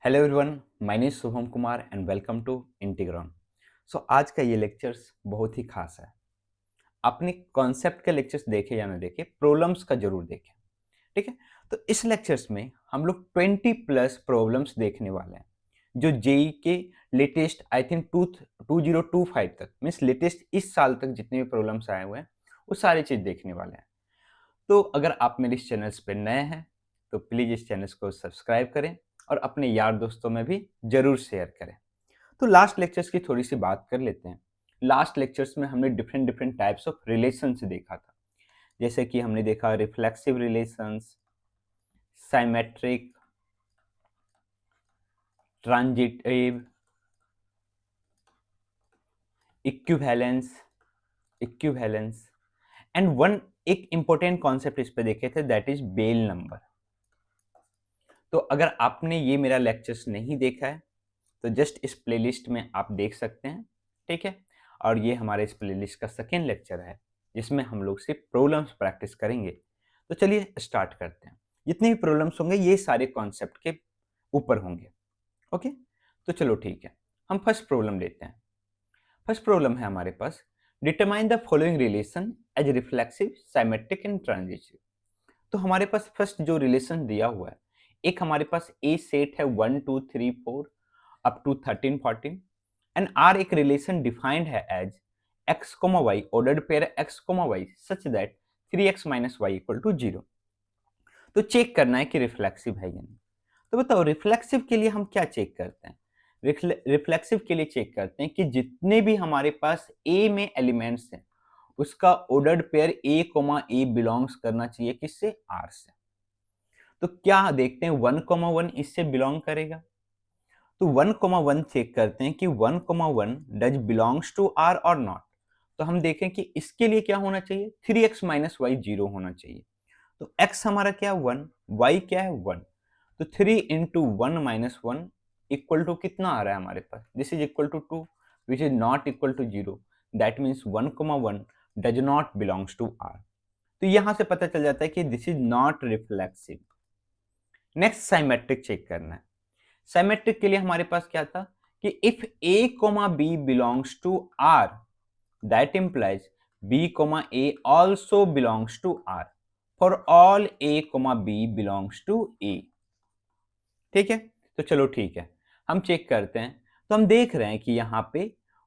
Hello everyone, my name is Shubham Kumar and welcome to Integron. आज का ये लेक्चर्स बहुत ही खास है। आपने कॉन्सेप्ट के लेक्चर्स देखे या ना देखे, प्रॉब्लम्स का जरूर देखें। ठीक है, तो इस लेक्चर्स में हम लोग 20 प्लस प्रॉब्लम्स देखने वाले हैं जो जेई के लेटेस्ट आई थिंक 2025 तक मीन्स लेटेस्ट इस साल तक जितने भी प्रॉब्लम्स आए हुए हैं वो सारी चीज़ देखने वाले हैं। तो अगर आप मेरे इस चैनल्स पे नए हैं तो प्लीज़ इस चैनल्स को सब्सक्राइब करें और अपने यार दोस्तों में भी ज़रूर शेयर करें। तो लास्ट लेक्चर्स की थोड़ी सी बात कर लेते हैं। लास्ट लेक्चर्स में हमने different different types of relation से देखा था, जैसे कि हमने देखा reflexive relations, symmetric, transitive, equivalence equivalence and one एक इंपॉर्टेंट कॉन्सेप्ट इस पे देखे थे, दैट इज बेल नंबर। तो अगर आपने ये मेरा लेक्चर्स नहीं देखा है तो जस्ट इस प्लेलिस्ट में आप देख सकते हैं। ठीक है, और ये हमारे इस प्लेलिस्ट का सेकेंड लेक्चर है जिसमें हम लोग सिर्फ प्रॉब्लम्स प्रैक्टिस करेंगे। तो चलिए स्टार्ट करते हैं। जितने भी प्रॉब्लम्स होंगे ये सारे कॉन्सेप्ट के ऊपर होंगे। ओके, तो चलो ठीक है, हम फर्स्ट प्रॉब्लम लेते हैं। फर्स्ट प्रॉब्लम है हमारे पास, determine the following relation as reflexive, symmetric and transitive. तो हमारे पास फर्स्ट जो रिलेशन दिया हुआ है, एक हमारे पास ए सेट है 1 2 3 4 अप टू 13 14 एंड आर एक रिलेशन डिफाइंड है as x, y ordered pair x, y such that 3x minus Y equal to 0। तो चेक करना है कि रिफ्लेक्सिव है या नहीं। तो बताओ रिफ्लेक्सिव के लिए हम क्या चेक करते हैं? रिफ्लेक्सिव के लिए चेक करते हैं कि जितने भी हमारे पास ए में एलिमेंट्स हैं उसका ऑर्डर्ड पेयर ए बिलोंग्स करना चाहिए किससे? आर से। तो क्या देखते हैं 1, 1 इससे बिलोंग करेगा। तो 1, 1 चेक करते हैं कि 1, 1 डज बिलोंग्स टू आर और नॉट। तो हम देखें कि इसके लिए क्या होना चाहिए, 3x माइनस वाई 0 होना चाहिए। तो x हमारा क्या है 1, y क्या है 1। तो 3 इंटू 1 माइनस 1 इक्वल टू कितना आ रहा है हमारे पास, this is equal to 2 which is not equal to 0। That means 1, 1 does not belongs to R. तो यहां से पता चल जाता है कि this is not reflexive. Next symmetric check करना है। साइमेट्रिक के लिए हमारे पास क्या था कि if a comma B belongs to R that implies b comma a also belongs to R for all a comma b belongs to a। ठीक है, तो चलो ठीक है, हम चेक करते हैं। तो हम देख रहे हैं कि यहाँ पे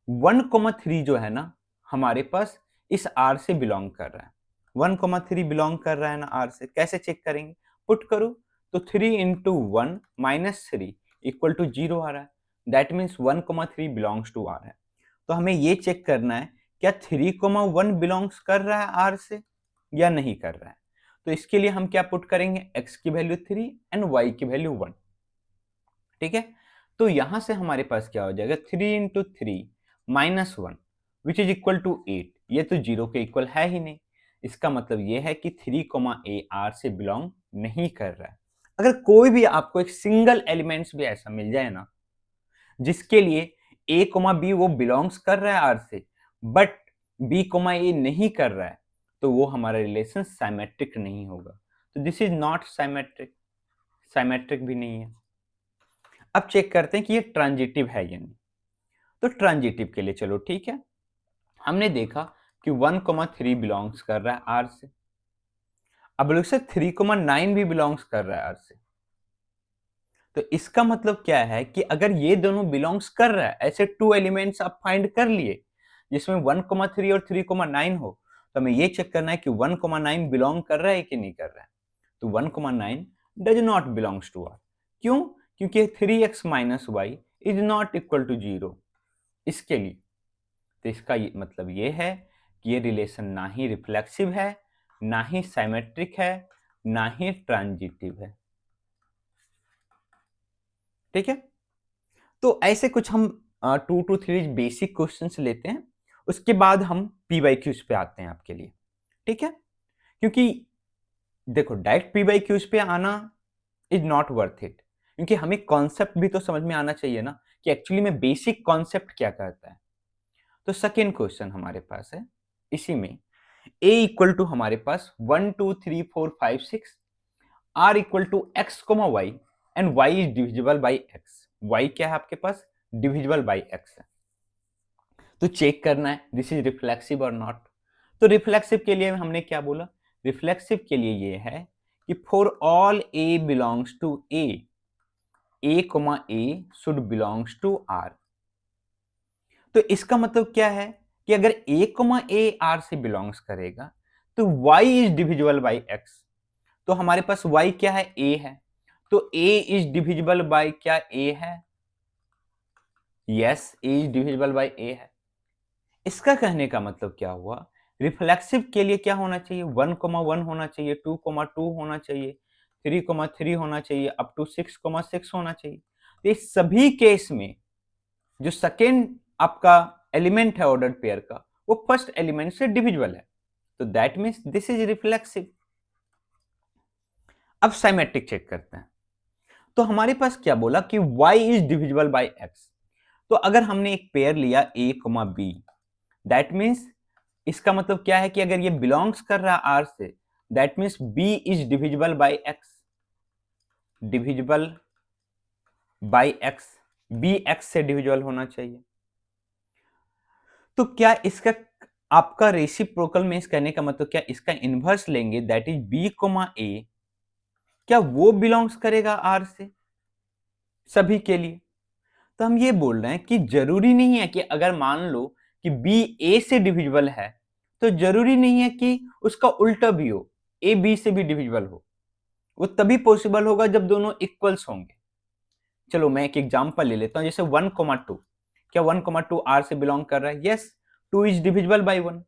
1,3 जो है ना हमारे पास इस R से बिलोंग कर रहा है। 1,3 बिलोंग कर रहा है ना R से, कैसे चेक करेंगे? पुट करो तो 3 इंटू 1 माइनस 3 इक्वल टू 0 आ रहा है। That means 1,3 belongs to R है। तो हमें ये चेक करना है क्या 3,1 बिलोंग्स कर रहा है R से या नहीं कर रहा है। तो इसके लिए हम क्या पुट करेंगे, x की वैल्यू 3 एंड y की वैल्यू 1। ठीक है, तो यहां से हमारे पास क्या हो जाएगा, 3 into 3 minus 1 which is equal to 8। ये तो 0 के इक्वल है ही नहीं। इसका मतलब ये है कि 3, a r से बिलोंग नहीं कर रहा है। अगर कोई भी आपको एक सिंगल एलिमेंट्स भी ऐसा मिल जाए ना जिसके लिए a, b वो बिलोंग्स कर रहा है r से बट b, a नहीं कर रहा है, तो वो हमारा रिलेशन साइमेट्रिक नहीं होगा। तो this is not symmetric, symmetric भी नहीं है। अब चेक करते हैं कि ये ट्रांजिटिव है या नहीं। तो ट्रांजिटिव के लिए चलो ठीक है, हमने देखा कि 1,3 बिलोंग्स कर रहा है आर से। अब लोग से 3,9 भी बिलोंग्स कर रहा है आर से। तो इसका मतलब क्या है कि अगर ये दोनों बिलोंग्स कर रहा है, ऐसे टू एलिमेंट्स आप फाइंड कर लिए जिसमें 1,3 और 3,9 हो, तो हमें ये चेक करना है कि 1,9 बिलोंग कर रहा है कि नहीं कर रहा है। तो 1,9 does not belongs to R. क्यों? क्योंकि 3x minus Y is not equal to 0 इसके लिए। तो इसका मतलब ये है कि ये रिलेशन ना ही रिफ्लेक्सिव है, ना ही साइमेट्रिक है, ना ही ट्रांजिटिव है। ठीक है, तो ऐसे कुछ हम 2 to 3 बेसिक क्वेश्चंस लेते हैं, उसके बाद हम PYQs पे आते हैं आपके लिए। ठीक है, क्योंकि देखो डायरेक्ट PYQs पे आना इज नॉट वर्थ इट, क्योंकि हमें कॉन्सेप्ट भी तो समझ में आना चाहिए ना कि एक्चुअली में बेसिक कॉन्सेप्ट क्या कहता है। तो सेकेंड क्वेश्चन हमारे पास है इसी में, a इक्वल टू हमारे पास 1 2 3 4 5 6, r equal to x, y and y is divisible by x। y क्या है आपके पास? डिविजिबल बाई x है। तो चेक करना है दिस इज रिफ्लेक्सिव और नॉट। तो रिफ्लेक्सिव के लिए हमने क्या बोला? रिफ्लेक्सिव के लिए ये है कि for all a belongs to a should belongs to r। तो इसका मतलब क्या है कि अगर a r से बिलोंग्स करेगा तो y is divisible by x। तो हमारे पास y क्या है? a है। तो a इज डिविजिबल बाई क्या? a है। Yes, a is divisible by a है। इसका कहने का मतलब क्या हुआ? रिफ्लेक्सिव के लिए क्या होना चाहिए? 1,1 होना चाहिए, 2,2 होना चाहिए, 3,3 होना चाहिए, अप टू 6,6 होना चाहिए। तो इस सभी केस में जो सेकेंड आपका एलिमेंट है ऑर्डर पेयर का, वो फर्स्ट एलिमेंट से डिविजिबल है। तो that means this is reflexive. अब साइमेट्रिक चेक करते हैं। तो हमारे पास क्या बोला कि y is divisible by x। तो अगर हमने एक पेयर लिया a, b, दैट मीन्स इसका मतलब क्या है कि अगर ये बिलोंग्स कर रहा है r से, that means b is divisible by x। Divisible by x, b x से डिविजिबल होना चाहिए। तो क्या इसका आपका रेसिप्रोकल में इस कहने का मतलब क्या इसका इनवर्स लेंगे, दैट इज b, a, क्या वो बिलोंग्स करेगा r से सभी के लिए? तो हम ये बोल रहे हैं कि जरूरी नहीं है कि अगर मान लो कि b a से डिविजिबल है तो जरूरी नहीं है कि उसका उल्टा भी हो, a b से भी डिविजिबल हो। वो तभी पॉसिबल होगा जब दोनों इक्वल्स होंगे। चलो मैं एक एग्जांपल ले लेता हूं, जैसे 1,2। क्या 1,2 r से बिलोंग कर रहा है? Yes, 2 is divisible by 1।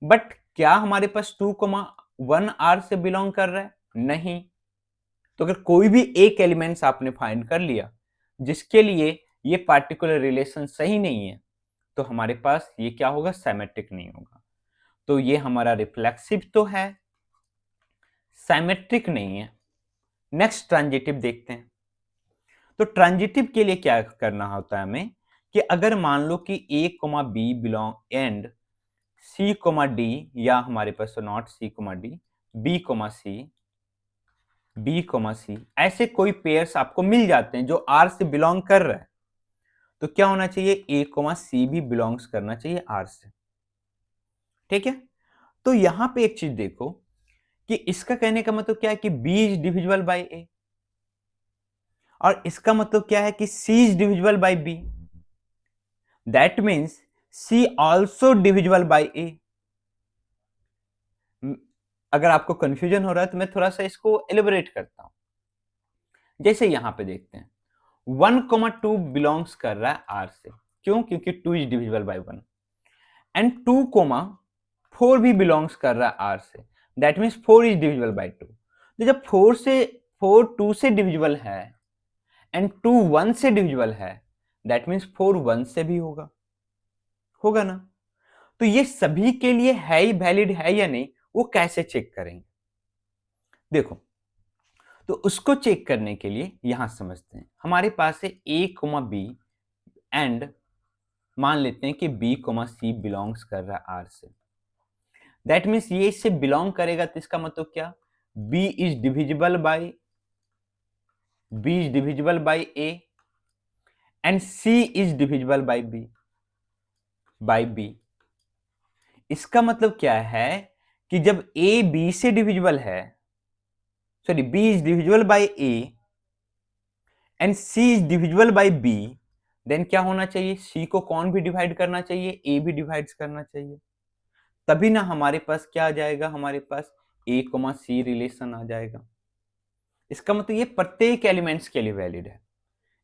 But क्या हमारे पास 2,1 r से बिलोंग कर रहा है? नहीं। तो अगर कोई भी एक एलिमेंट्स आपने फाइंड कर लिया जिसके लिए ये पार्टिकुलर रिलेशन सही नहीं है, तो हमारे पास ये क्या होगा? सिमेट्रिक नहीं होगा। तो ये हमारा रिफ्लेक्सिव तो है, सिमेट्रिक नहीं है। नेक्स्ट ट्रांजिटिव देखते हैं। तो ट्रांजिटिव के लिए क्या करना होता है हमें कि अगर मान लो कि a, b belong and c, d, या हमारे पास not c, d, b, c, ऐसे कोई पेयर्स आपको मिल जाते हैं जो r से बिलोंग कर रहा है, तो क्या होना चाहिए? a, c भी बिलोंग्स करना चाहिए r से। ठीक है। तो यहां पे एक चीज देखो कि इसका कहने का मतलब क्या है कि b is divisible by a, और इसका मतलब क्या है कि c is divisible by b। That means c also divisible by a। अगर आपको कंफ्यूजन हो रहा है तो मैं थोड़ा सा इसको एलिबरेट करता हूं। जैसे यहां पे देखते हैं 1,2 बिलोंग्स कर रहा है r से। क्यों? क्योंकि 2 इज डिविजिबल बाई 1। एंड 2,4 भी बिलोंग्स कर रहा है r से, that means 4 is divisible by 2। तो जब 4 2 से डिविजिबल है एंड 2 1 से डिविजिबल है, दैट मीन्स 4 1 से भी होगा। होगा ना? तो ये सभी के लिए है ही वैलिड है या नहीं, वो कैसे चेक करेंगे? देखो, तो उसको चेक करने के लिए यहां समझते हैं। हमारे पास है a, b एंड मान लेते हैं कि b, c बिलोंग्स कर रहा है r से। दैट मीन्स ये इससे बिलोंग करेगा, तो इसका मतलब क्या? b is divisible by a and c is divisible by b। इसका मतलब क्या है कि जब a b से डिविजिबल है, sorry b is divisible by a and c is divisible by b, then क्या होना चाहिए? c को कौन भी डिवाइड करना चाहिए? a भी डिवाइड करना चाहिए। तभी ना हमारे पास क्या आ जाएगा? हमारे पास a, c रिलेशन आ जाएगा। इसका मतलब ये प्रत्येक एलिमेंट्स के लिए वैलिड है।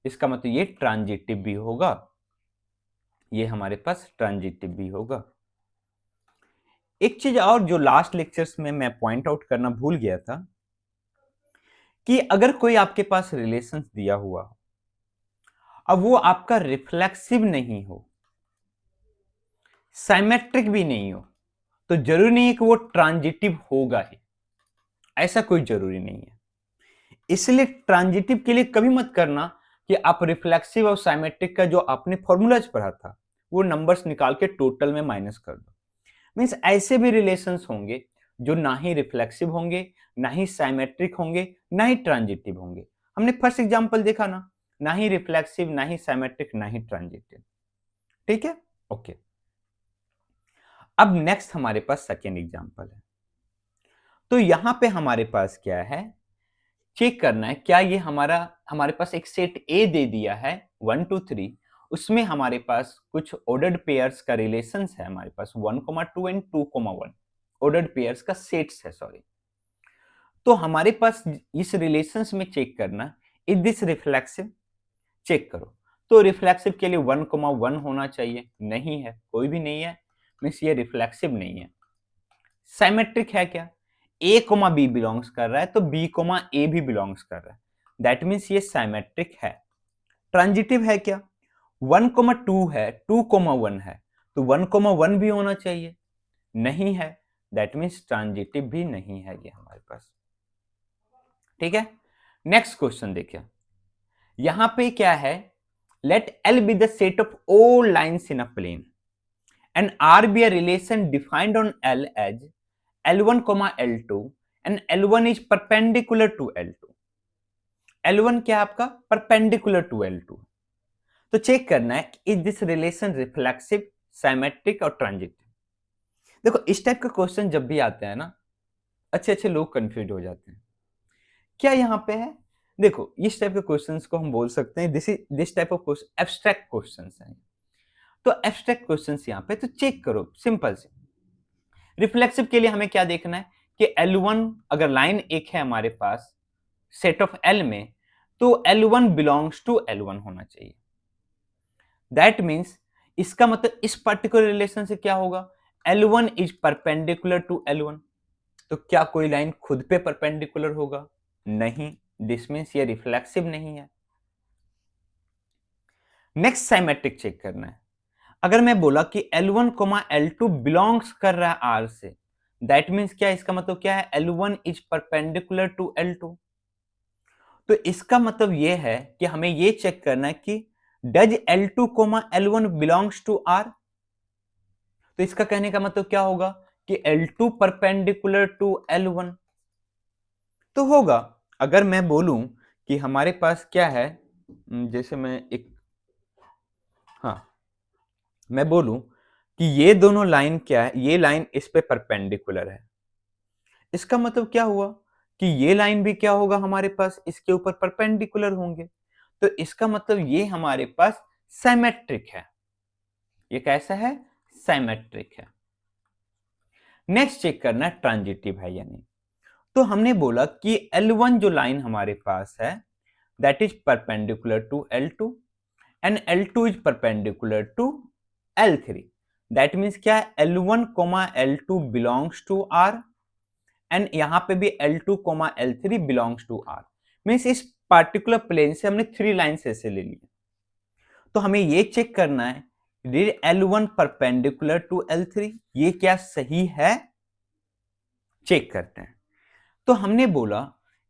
इसका मतलब ये ट्रांजिटिव भी होगा, ये हमारे पास ट्रांजिटिव भी होगा। एक चीज और जो लास्ट लेक्चर्स में मैं पॉइंट आउट करना भूल गया था कि अगर कोई आपके पास रिलेशंस दिया हुआ हो, अब वो आपका रिफ्लेक्सिव नहीं हो, सिमेट्रिक भी नहीं हो, तो जरूरी नहीं है कि वो ट्रांजिटिव होगा ही, ऐसा कोई जरूरी नहीं है। इसलिए ट्रांजिटिव के लिए कभी मत करना कि आप रिफ्लेक्सिव और सिमेट्रिक का जो आपने फॉर्मूलाज पढ़ा था वो नंबर्स निकाल के टोटल में माइनस कर दो। मीन्स ऐसे भी रिलेशंस होंगे जो ना ही रिफ्लेक्सिव होंगे, ना ही सिमेट्रिक होंगे, ना ही ट्रांजिटिव होंगे। हमने फर्स्ट एग्जांपल देखा ना ही रिफ्लेक्सिव, ना ही सिमेट्रिक, ना ही ट्रांजिटिव। ठीक है, ओके। अब नेक्स्ट हमारे पास सेकेंड एग्जांपल है। तो यहां पे हमारे पास क्या है, चेक करना है क्या ये हमारे पास एक सेट ए दे दिया है 1 2 3, उसमें हमारे पास कुछ ऑर्डर्ड पेयर्स का रिलेशंस है, हमारे पास 1,2 एंड 2,1 ऑर्डर्ड पेयर्स का सेट्स है, सॉरी। तो हमारे पास इस रिलेशंस में चेक करना इज दिस रिफ्लेक्सिव, चेक करो। तो रिफ्लेक्सिव के लिए 1,1 होना चाहिए, नहीं है, कोई भी नहीं है, मीन्स ये रिफ्लेक्सिव नहीं है। सिमेट्रिक है क्या, a कोमा बी बिलोंग्स कर रहा है तो b कोमा ए भी बिलोंग्स कर रहा है, दैट मीन्स ये सिमेट्रिक है। ट्रांजिटिव है क्या, 1,2 है, 2,1 है, तो 1,1 भी होना चाहिए, नहीं है, दैट मीन्स ट्रांजिटिव भी नहीं है ये हमारे पास। ठीक है, नेक्स्ट क्वेश्चन देखिए, यहां पे क्या है, let L be the set of all lines in a plane and R be a relation defined on L as L1, L2 and L1 is perpendicular to L2. L1 क्या आपका perpendicular to L2। तो check करना है is this relation reflexive, symmetric और transitive. देखो इस type का question जब भी आते हैं ना, अच्छे अच्छे लोग कंफ्यूज हो जाते हैं, क्या यहाँ पे है। देखो इस टाइप के क्वेश्चंस को हम बोल सकते हैं this type of question abstract questions हैं। तो एब्स्ट्रैक्ट क्वेश्चंस यहाँ पे, तो चेक करो सिंपल से। रिफ्लेक्सिव के लिए हमें क्या देखना है कि L1 अगर लाइन एक है हमारे पास सेट ऑफ L में, तो L1 बिलोंग्स टू L1 होना चाहिए। दैट मीन्स इसका मतलब इस पर्टिकुलर रिलेशन से क्या होगा, L1 is perpendicular to L1। तो क्या कोई लाइन खुद पे परपेंडिकुलर होगा, नहीं, दिस मीन्स ये रिफ्लेक्सिव नहीं है। नेक्स्ट सिमेट्रिक चेक करना है। अगर मैं बोला कि L1, L2 बिलोंग्स कर रहा है R से, दैट मीन्स क्या, इसका मतलब क्या है, L1 is perpendicular to L2। तो इसका मतलब यह है कि हमें यह चेक करना है कि does L2, L1 belongs to R। तो इसका कहने का मतलब क्या होगा कि L2 परपेंडिकुलर टू L1 तो होगा। अगर मैं बोलूं कि हमारे पास क्या है, जैसे मैं एक, हाँ, मैं बोलूं कि ये दोनों लाइन क्या है, ये लाइन इस पे परपेंडिकुलर है, इसका मतलब क्या हुआ कि ये लाइन भी क्या होगा हमारे पास, इसके ऊपर परपेंडिकुलर होंगे। तो इसका मतलब ये हमारे पास सिमेट्रिक है। ये कैसा है, सिमेट्रिक है। नेक्स्ट चेक करना है ट्रांजिटिव है या नहीं। तो हमने बोला कि L1 जो लाइन हमारे पास है that is perpendicular to L2 and L2 is perpendicular to L3। That means क्या है, L1, L2 belongs to R and यहां पे भी L2, L3 belongs to R। Means इस पार्टिकुलर प्लेन से हमने 3 लाइन्स ऐसे ले ली। तो हमें ये चेक करना है did L1 perpendicular to L3, ये क्या सही है, चेक करते हैं। तो हमने बोला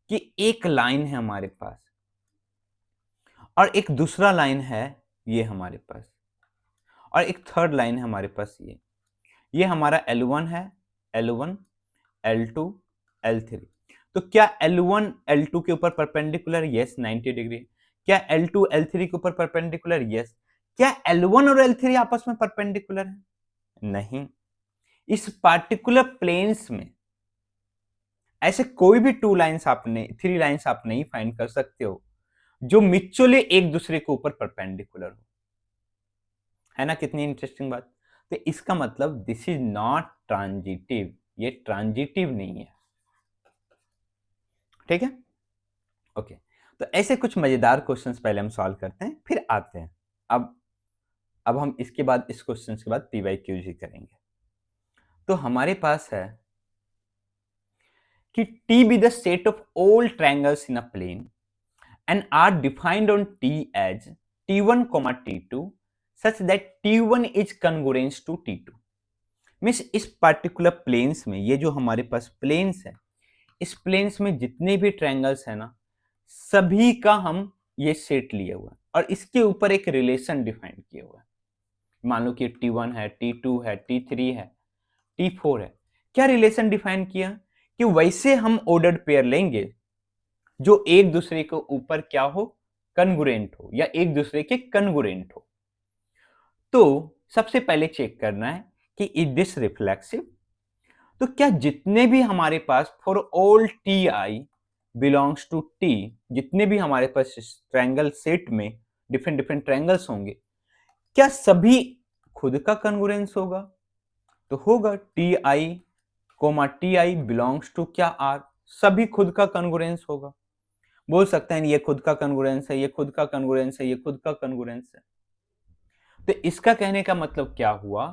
कि एक लाइन है हमारे पास और एक दूसरा लाइन है ये हमारे पास, और एक थर्ड लाइन है हमारे पास ये हमारा L1 है, L1, L2, L3। तो क्या L1 L2 के ऊपर परपेंडिकुलर, यस 90 डिग्री। क्या L2 L3 के ऊपर परपेंडिकुलर, यस। क्या L1 और L3 आपस में परपेंडिकुलर है, नहीं। इस पार्टिकुलर प्लेन्स में ऐसे कोई भी 3 लाइंस आप नहीं फाइंड कर सकते हो जो म्यूचुअली एक दूसरे के ऊपर परपेंडिकुलर हो, है ना, कितनी इंटरेस्टिंग बात। तो इसका मतलब दिस इज नॉट ट्रांजिटिव, ये ट्रांजिटिव नहीं है। ठीक है, ओके। तो ऐसे कुछ मजेदार क्वेश्चंस पहले हम सॉल्व करते हैं, फिर आते हैं। अब हम इसके बाद इस क्वेश्चन के बाद PYQs ही करेंगे। तो हमारे पास है कि T be the set of all triangles in a plane and are defined on T as T1, T2 such that T1 is congruent to T2। Means इस पार्टिकुलर प्लेन्स में, ये जो हमारे पास प्लेन्स है, इस प्लेन्स में जितने भी ट्रायंगल्स है ना, सभी का हम ये सेट लिए हुआ है और इसके ऊपर एक रिलेशन डिफाइन किया हुआ है। मान लो कि T1 है, T2 है, T3 है, T4 है। क्या रिलेशन डिफाइन किया कि वैसे हम ऑर्डर्ड पेयर लेंगे जो एक दूसरे के ऊपर क्या हो, कन्गुरेंट हो या एक दूसरे के कन्गुरेंट हो। तो सबसे पहले चेक करना है कि इज दिस रिफ्लेक्सिव। तो क्या जितने भी हमारे पास for all T I belongs to T, जितने भी हमारे पास ट्रायंगल सेट में डिफरेंट डिफरेंट ट्रायंगल्स होंगे, क्या सभी खुद का कन्गुरेंस होगा? तो होगा T I comma T I belongs to क्या आर, सभी खुद का कन्गुरेंस होगा। बोल सकते हैं ये खुद का कन्गुरेंस है, ये खुद का कन्गुरेंस है, ये खुद का कन्गुरेंस है। तो इसका कहने का मतलब क्या हुआ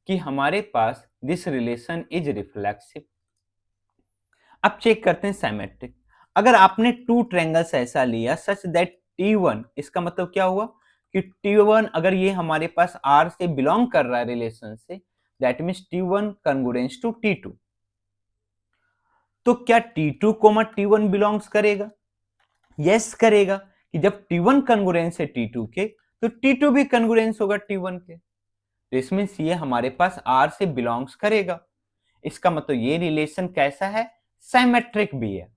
कि हमारे पास दिस रिलेशन इज रिफ्लेक्सिव। अब चेक करते हैं सिमेट्रिक। अगर आपने टू ट्रायंगल्स ऐसा लिया सच दैट T1, इसका मतलब क्या हुआ कि T1 अगर ये हमारे पास R से बिलोंग कर रहा है रिलेशन से, that means T1 कन्गुरेंस to T2। तो क्या T2 कोमा T1 बिलोंग्स करेगा? यस करेगा, कि जब T1 कन्गुरेंस है T2 के, तो T2 भी कन्गुरेंस होगा T1 के। तो इसमें ये हमारे पास R से बिलोंग्स करेगा। इसका मतलब ये रिलेशन कैसा है? सिमेट्रिक भी है।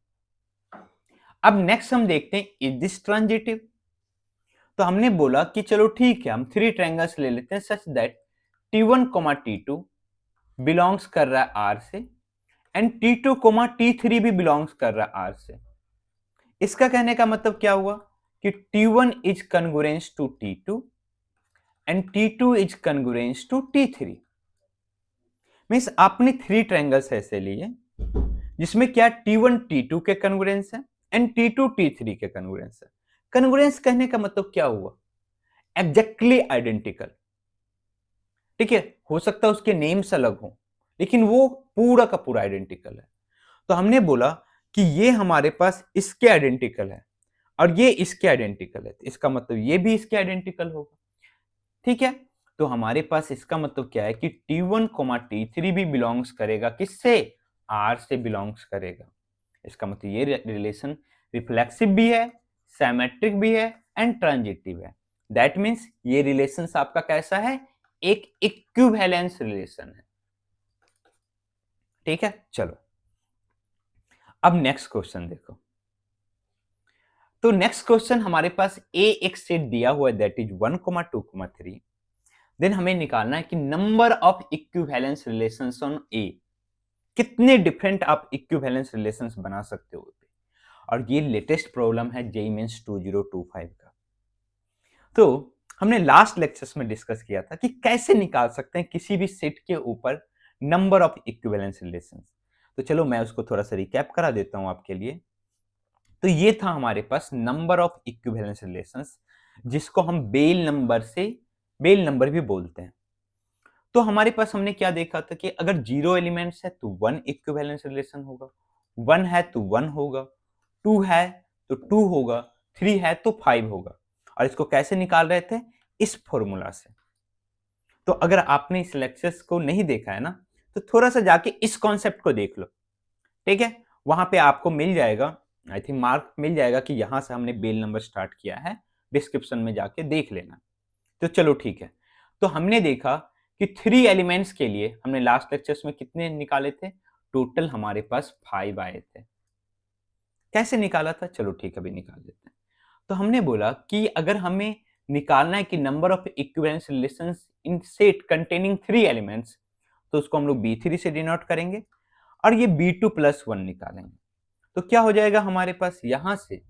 अब नेक्स्ट हम देखते हैं इज दिस ट्रांजिटिव। तो हमने बोला कि चलो ठीक है, हम थ्री ट्रायंगल्स ले लेते हैं such that T1 T2 belongs कर रहा है R से एंड T2 T3 भी बिलोंग्स कर रहा है R से। इसका कहने का मतलब क्या हुआ कि T1 is congruence to T2 and T2 is congruence to T3। Means आपने थ्री ट्रायंगल्स ऐसे लिए जिसमें क्या T1 T2 के कन्गुरेंस है एंड T2 T3 के कन्गुरेंस है। कन्गुरेंस कहने का मतलब क्या हुआ? Exactly identical. ठीक है, हो सकता है उसके नेम्स अलग हो लेकिन वो पूरा का पूरा आइडेंटिकल है। तो हमने बोला कि ये हमारे पास इसके आइडेंटिकल है और ये इसके आइडेंटिकल है, इसका मतलब ये भी इसके आइडेंटिकल होगा। ठीक है, तो हमारे पास इसका मतलब क्या है कि T1 T3 भी बिलोंग्स करेगा किससे? R से बिलोंग्स करेगा। इसका मतलब ये रिलेशन रिफ्लेक्सिव भी है, सिमेट्रिक भी है एंड ट्रांजिटिव है। दैट मीन्स ये रिलेशन आपका कैसा है? एक इक्विवेलेंस रिलेशन है। ठीक है, चलो अब नेक्स्ट क्वेश्चन देखो। तो नेक्स्ट क्वेश्चन हमारे पास एक सेट दिया हुआ है दैट इज 1, 2, 3। देन हमें निकालना है कि number of equivalence relations on A, कितने डिफरेंट आप इक्विवेलेंस रिलेशंस बना सकते हो। और ये लेटेस्ट प्रॉब्लम है जेईई मेंस 2025 का। तो हमने लास्ट लेक्चर्स में डिस्कस किया था कि कैसे निकाल सकते हैं किसी भी सेट के ऊपर नंबर ऑफ इक्विवेलेंस रिलेशंस। तो चलो मैं उसको थोड़ा सा रिकैप करा देता हूं आपके लिए। तो ये था हमारे पास नंबर ऑफ इक्विवेलेंस रिलेशंस, जिसको हम बेल नंबर भी बोलते हैं। तो हमारे पास हमने क्या देखा था कि अगर 0 एलिमेंट्स है तो 1 इक्विवेलेंस रिलेशन होगा, 1 है तो 1 होगा, 2 है तो 2 होगा, 3 है तो 5 होगा। और इसको कैसे निकाल रहे थे? इस फॉर्मूला से। तो अगर आपने इस लेक्चर्स को नहीं देखा है ना, तो थोड़ा सा जाके इस कॉन्सेप्ट को देख लो। ठीक है, वहां पे आपको मिल जाएगा, आई थिंक मार्क मिल जाएगा कि यहां से हमने बेल नंबर स्टार्ट किया है। डिस्क्रिप्शन में जाके देख लेना। तो चलो ठीक है, तो हमने देखा कि 3 एलिमेंट्स के लिए हमने लास्ट लेक्चर्स में कितने निकाले थे? टोटल हमारे पास 5 आए थे। कैसे निकाला था? चलो ठीक है, अभी निकाल देते हैं। तो हमने बोला कि अगर हमें निकालना है कि number of equivalence relations in set containing 3 elements, तो उसको हम लोग B3 से डिनोट करेंगे और ये B2 + 1 निकालेंगे। तो क्या हो जाएगा हमारे पास? यहां से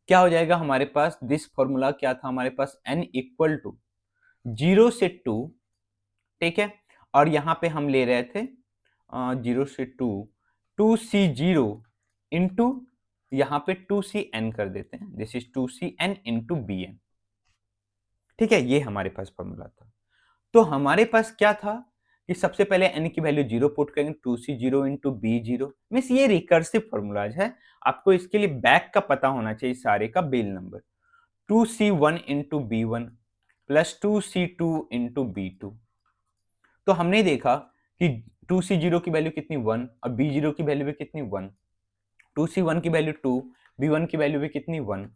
क्या हो जाएगा हमारे पास? दिस फॉर्मूला क्या था हमारे पास? n इक्वल टू 0 से 2। ठीक है, और यहां पे हम ले रहे थे 0 से 2C0 इंटू यहां पे 2Cn कर देते हैं, this is 2Cn into Bn। ठीक है, ये हमारे पास फॉर्मूला था। तो हमारे पास क्या था कि सबसे पहले n की वैल्यू 0 पुट करेंगे, 2C0 इंटू B0। मीन्स ये रिकर्सिव फॉर्मूलाज है, आपको इसके लिए बैक का पता होना चाहिए सारे का Bell number. 2C1 into B1 plus 2C2 into B2। तो हमने देखा कि 2C0 की वैल्यू कितनी 1 और B0 की वैल्यू भी कितनी 1, 2C1 की वैल्यू 2, B1 की वैल्यू भी कितनी 1,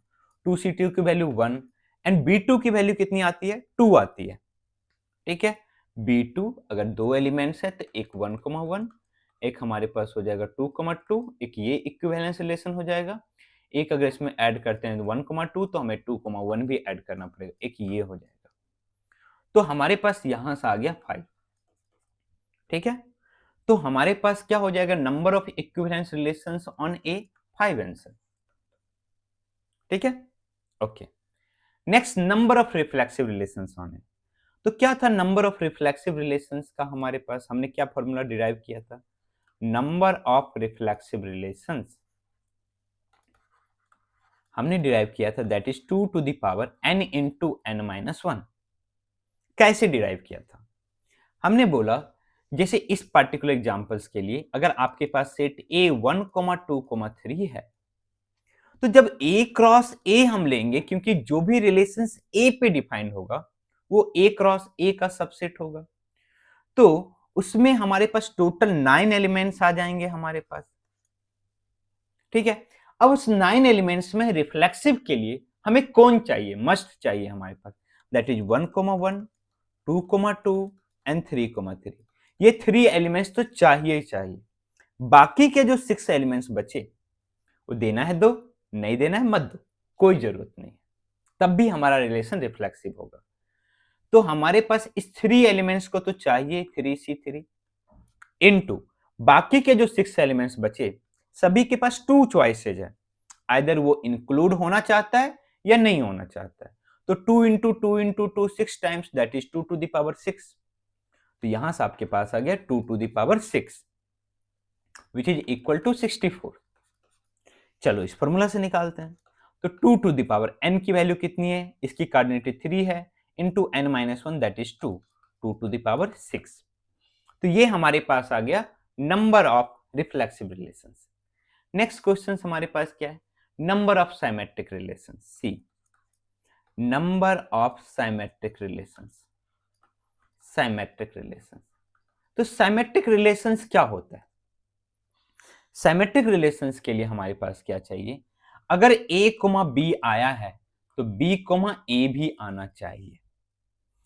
2C2 की वैल्यू 1 एंड B2 की वैल्यू कितनी आती है? 2 आती है। ठीक है, B2 अगर 2 एलिमेंट्स है तो एक 1, 1, एक हमारे पास हो जाएगा 2,2, एक ये इक्विवेलेंस रिलेशन हो जाएगा, एक अगर इसमें ऐड करते हैं 1,2 तो हमें 2,1 भी ऐड करना पड़ेगा, एक ये हो जाएगा। तो हमारे पास यहां से आ गया 5। ठीक है, तो हमारे पास क्या हो जाएगा, number of equivalence relations on A 5 answer. ठीक है, okay. Next, number of reflexive relations on A. तो क्या था नंबर ऑफ रिफ्लेक्सिव रिलेशंस का, हमारे पास हमने क्या फॉर्मूला डिराइव किया था, नंबर ऑफ रिफ्लेक्सिव रिलेशंस हमने डिराइव किया था that is 2 to the power n into n-1। कैसे डिराइव किया था, हमने बोला जैसे इस पार्टिकुलर एग्जांपल्स के लिए अगर आपके पास सेट A 1, 2, 3 है, तो जब A क्रॉस A हम लेंगे, क्योंकि जो भी रिलेशंस A पे डिफाइंड होगा वो A क्रॉस A का सबसेट होगा, तो उसमें हमारे पास टोटल 9 एलिमेंट्स आ जाएंगे हमारे पास। ठीक है, अब उस 9 एलिमेंट्स में रिफ्लेक्सिव के लिए हमें कौन चाहिए, मस्ट चाहिए हमारे पास, दैट इज 1,1, 2,2 एंड 3,3। ये 3 एलिमेंट्स तो चाहिए ही चाहिए। बाकी के जो 6 एलिमेंट्स बचे वो देना है दो, नहीं देना है मत दो, कोई जरूरत नहीं, तब भी हमारा रिलेशन रिफ्लेक्सिव होगा। तो हमारे पास इस 3 एलिमेंट्स को तो चाहिए 3C3 इनटू बाकी के जो 6 एलिमेंट्स बचे सभी के पास 2 चॉइसेज है, आइदर वो इंक्लूड होना चाहता है या नहीं होना चाहता है। तो 2 into 2 into 2 6 times, that is 2 to the power 6। तो यहां से आपके पास आ गया 2 to the power 6 which is equal to 64। चलो इस फॉर्मूला से निकालते हैं। तो 2 टू द पावर n की वैल्यू कितनी है, इसकी कोऑर्डिनेट 3 है, into n-1 that is 2, 2 to the power 6। तो ये हमारे पास आ गया number of reflexive relations. Next question हमारे पास क्या है, number of symmetric relations, see number of symmetric relations. Symmetric relations, तो साइमेट्रिक रिलेशंस क्या होता है, साइमेट्रिक रिलेशंस के लिए हमारे पास क्या चाहिए, अगर a, b आया है तो b, a भी आना चाहिए।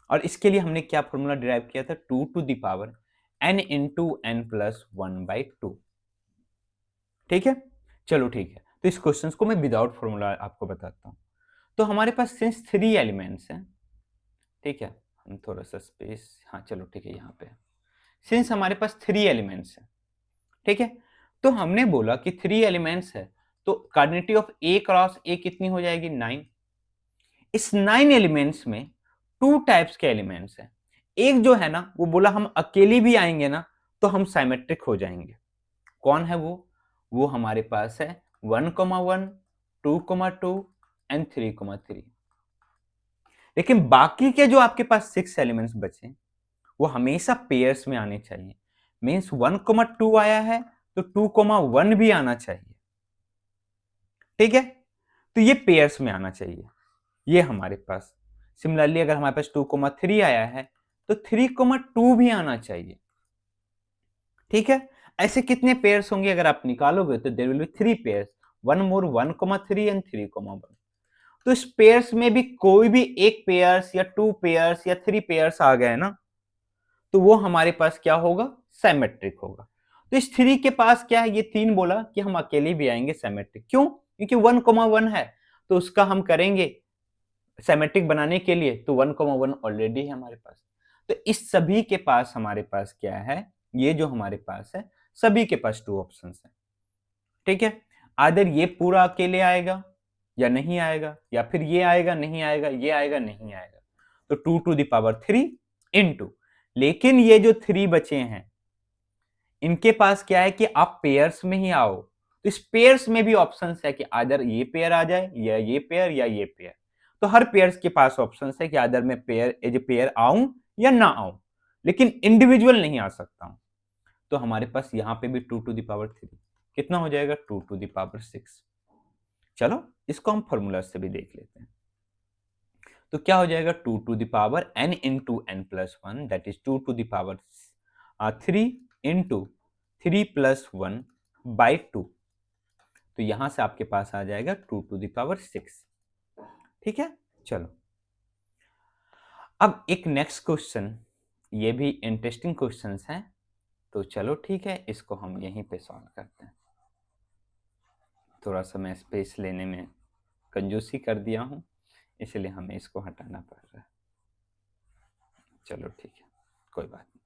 और इसके लिए हमने क्या फॉर्मूला डिराइव किया था, 2 to the power n into n+1/2। ठीक है, चलो ठीक है, तो इस क्वेश्चन को मैं विदाउट फॉर्मूला आपको बताता हूं। तो हमारे पास सिंस 3 एलिमेंट्स हैं, ठीक है, हम थोड़ा सा स्पेस, हाँ चलो ठीक है, यहाँ पे सिंस हमारे पास 3 एलिमेंट्स हैं, ठीक है, तो हमने बोला कि 3 एलिमेंट्स है तो coordinate of A cross A कितनी हो जाएगी, 9। इस 9 एलिमेंट्स में 2 टाइप्स के एलिमेंट्स हैं, एक जो है ना वो बोला हम अकेले भी आएंगे ना तो हम साइमेट्रिक हो जाएंगे। कौन है वो हमारे पास है 1,1, 2,2 एंड 3,3। लेकिन बाकी के जो आपके पास 6 एलिमेंट्स बचे वो हमेशा पेयर्स में आने चाहिए। मींस 1,2 आया है तो 2,1 भी आना चाहिए। ठीक है, तो ये पेयर्स में आना चाहिए, ये हमारे पास। सिमिलरली अगर हमारे पास 2,3 आया है तो 3,2 भी आना चाहिए। ठीक है, ऐसे कितने पेयर्स होंगे अगर आप निकालोगे तो there will be 3 pairs, 1 more 1,3 and 3,1। तो इस पेयर्स में भी कोई भी एक पेयर्स या 2 पेयर्स या 3 पेयर्स आ गए ना तो वो हमारे पास क्या होगा, साइमेट्रिक होगा। तो इस 3 के पास क्या है, ये 3 बोला कि हम अकेले भी आएंगे साइमेट्रिक, क्यों, क्योंकि 1,1 है तो उसका हम करेंगे साइमेट्रिक बनाने के लिए, तो 1,1 ऑलरेडी है हमारे पास। तो इस सभी के पास हमारे पास क्या है, ये जो हमारे पास है सभी के पास 2 ऑप्शंस हैं। ठीक है, आदर ये पूरा अकेले आएगा या नहीं आएगा, या फिर ये आएगा नहीं आएगा, ये आएगा नहीं आएगा। तो 2 टू द पावर 3 इनटू, लेकिन ये जो 3 बचे हैं इनके पास क्या है कि आप पेयर्स में ही आओ, तो इस पेयर्स में भी ऑप्शंस है कि आदर ये पेयर आ जाए या ये पेयर या ये पेयर। तो हर पेयर्स के पास ऑप्शंस है कि आदर मैं पेयर एज ए पेयर आऊं या ना आऊं, लेकिन इंडिविजुअल नहीं आ सकता हूं। तो हमारे पास यहां पे भी 2 टू द पावर 3 कितना हो जाएगा, 2 टू द पावर 6। चलो इसको हम फॉर्मूला से भी देख लेते हैं। तो क्या हो जाएगा, 2 to the power n into n+1 that is 2 to the power 3 into 3+1/2। तो यहां से आपके पास आ जाएगा 2 टू द पावर 6। ठीक है, चलो अब एक नेक्स्ट क्वेश्चन, ये भी इंटरेस्टिंग क्वेश्चंस हैं। तो चलो ठीक है, इसको हम यहीं पे सॉल्व करते हैं। थोड़ा सा मैं स्पेस लेने में कंजूसी कर दिया हूँ, इसलिए हमें इसको हटाना पड़ रहा है। चलो ठीक है, कोई बात नहीं।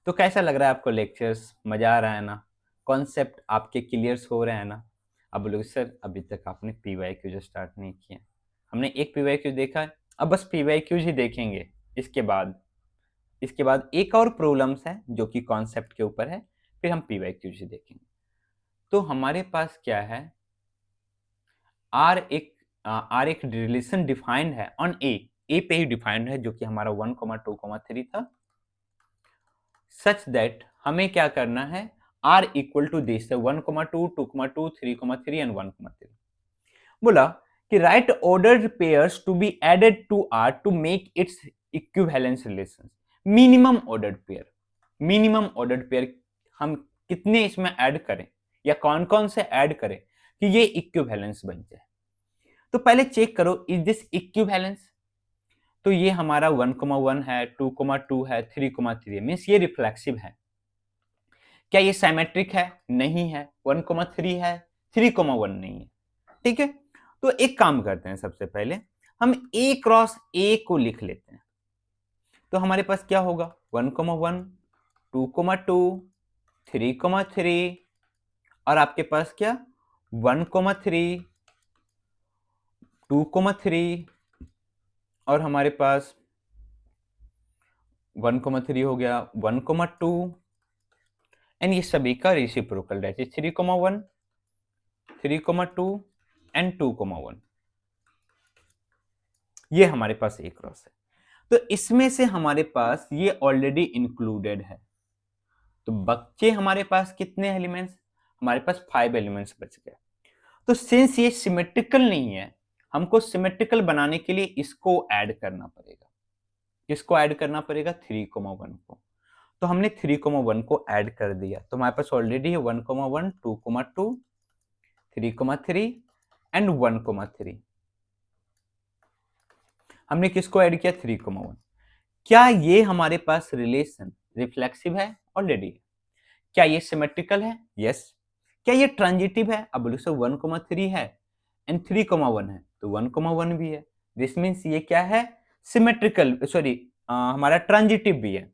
तो कैसा लग रहा है आपको लेक्चर्स? मज़ा आ रहा है ना? कॉन्सेप्ट आपके क्लियर्स हो रहे हैं ना? अब बोलोगे सर अभी तक आपने PYQ स्टार्ट नहीं किया। हमने एक PYQ देखा है, अब बस PYQ ही देखेंगे। इसके बाद एक और प्रॉब्लम्स है जो कि कॉन्सेप्ट के ऊपर है, फिर हम PYQ ही देखेंगे। तो हमारे पास क्या है, आर एक रिलेशन डिफाइंड है ऑन ए पे ही डिफाइंड है, जो कि हमारा 1, 2, 3 था, सच दैट हमें क्या करना है, R equal to this 1, 2, 2, 2, 3, 3 and 1, 3। बोला कि right ordered pairs to be added to R to make its equivalence relation. Minimum ordered pair हम कितने इसमें ऐड करें या कौन कौन से ऐड करें कि ये इक्विवेलेंस बन जाए। तो पहले चेक करो, इज दिस इक्विवेलेंस? तो ये हमारा 1,1 है, 2,2 है, 3,3 है, मीन्स ये रिफ्लेक्सिव है। क्या ये सिमेट्रिक है? नहीं है। 1,3 है, 3,1 नहीं है। ठीक है, तो एक काम करते हैं, सबसे पहले हम A क्रॉस A को लिख लेते हैं। तो हमारे पास क्या होगा, 1,1, 2,2, 3,3 और आपके पास क्या 1,3, 2,3 और हमारे पास 1,3 हो गया, 1,2 एंड ये सभी का रेसिप्रोकल दैट इज 3,1, 3,2 एंड 2,1। ये हमारे पास एक क्रॉस है। तो इसमें से हमारे पास ये ऑलरेडी इंक्लूडेड है। तो बच्चे हमारे पास कितने एलिमेंट्स, हमारे पास 5 एलिमेंट्स बच गए। तो सिंस ये सिमेट्रिकल नहीं है, हमको सिमेट्रिकल बनाने के लिए इसको ऐड करना पड़ेगा। किसको ऐड करना पड़ेगा, 3,1 को। तो हमने 3,1 को ऐड कर दिया, तो हमारे पास ऑलरेडी है 1,1, 2,2, 3,3 एंड 1,3। हमने किसको ऐड किया, 3,1। क्या ये हमारे पास रिलेशन रिफ्लेक्सिव है? ऑलरेडी। क्या ये सिमेट्रिकल है? यस। क्या ये ट्रांजिटिव है? अब बोलो सर 1,3 है एंड 3,1 है, तो 1,1 भी है। दिस मीन्स ये क्या है, सिमेट्रिकल, सॉरी हमारा ट्रांजिटिव भी है।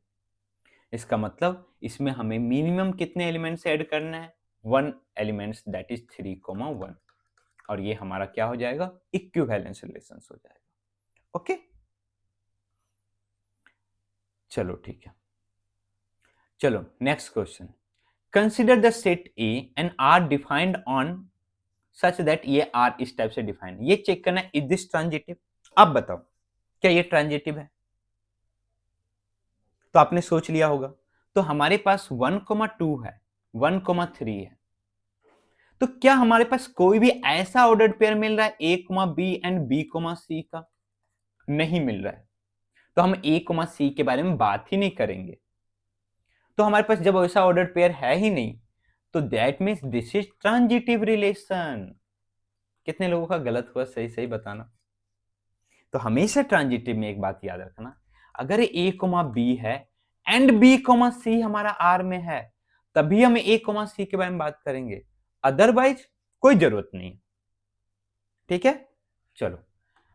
इसका मतलब इसमें हमें मिनिमम कितने एलिमेंट्स ऐड करना है, 1 एलिमेंट्स दैट इज 3,1 और ये हमारा क्या हो जाएगा, इक्विवेलेंस रिलेशन हो जाएगा। ओके चलो ठीक है। चलो next question, consider the set A and R defined on such that ये आर इस टाइप से डिफाइंड। ये चेक करना है, इज दिस ट्रांजिटिव? आप बताओ क्या ये ट्रांजिटिव है? तो आपने सोच लिया होगा। तो हमारे पास 1,2 है, 1,3 है, तो क्या हमारे पास कोई भी ऐसा ऑर्डर्ड पेयर मिल रहा है A, B and B, C का? नहीं मिल रहा है, तो हम A, C के बारे में बात ही नहीं करेंगे। तो हमारे पास जब ऐसा ऑर्डर्ड पेयर है ही नहीं, तो that means this is transitive relation. कितने लोगों का गलत हुआ, सही सही बताना। तो हमेशा ट्रांजिटिव में एक बात याद रखना, अगर A, B है एंड B, C हमारा R में है, तभी हम A, C के बारे में बात करेंगे, अदरवाइज कोई जरूरत नहीं। ठीक है, चलो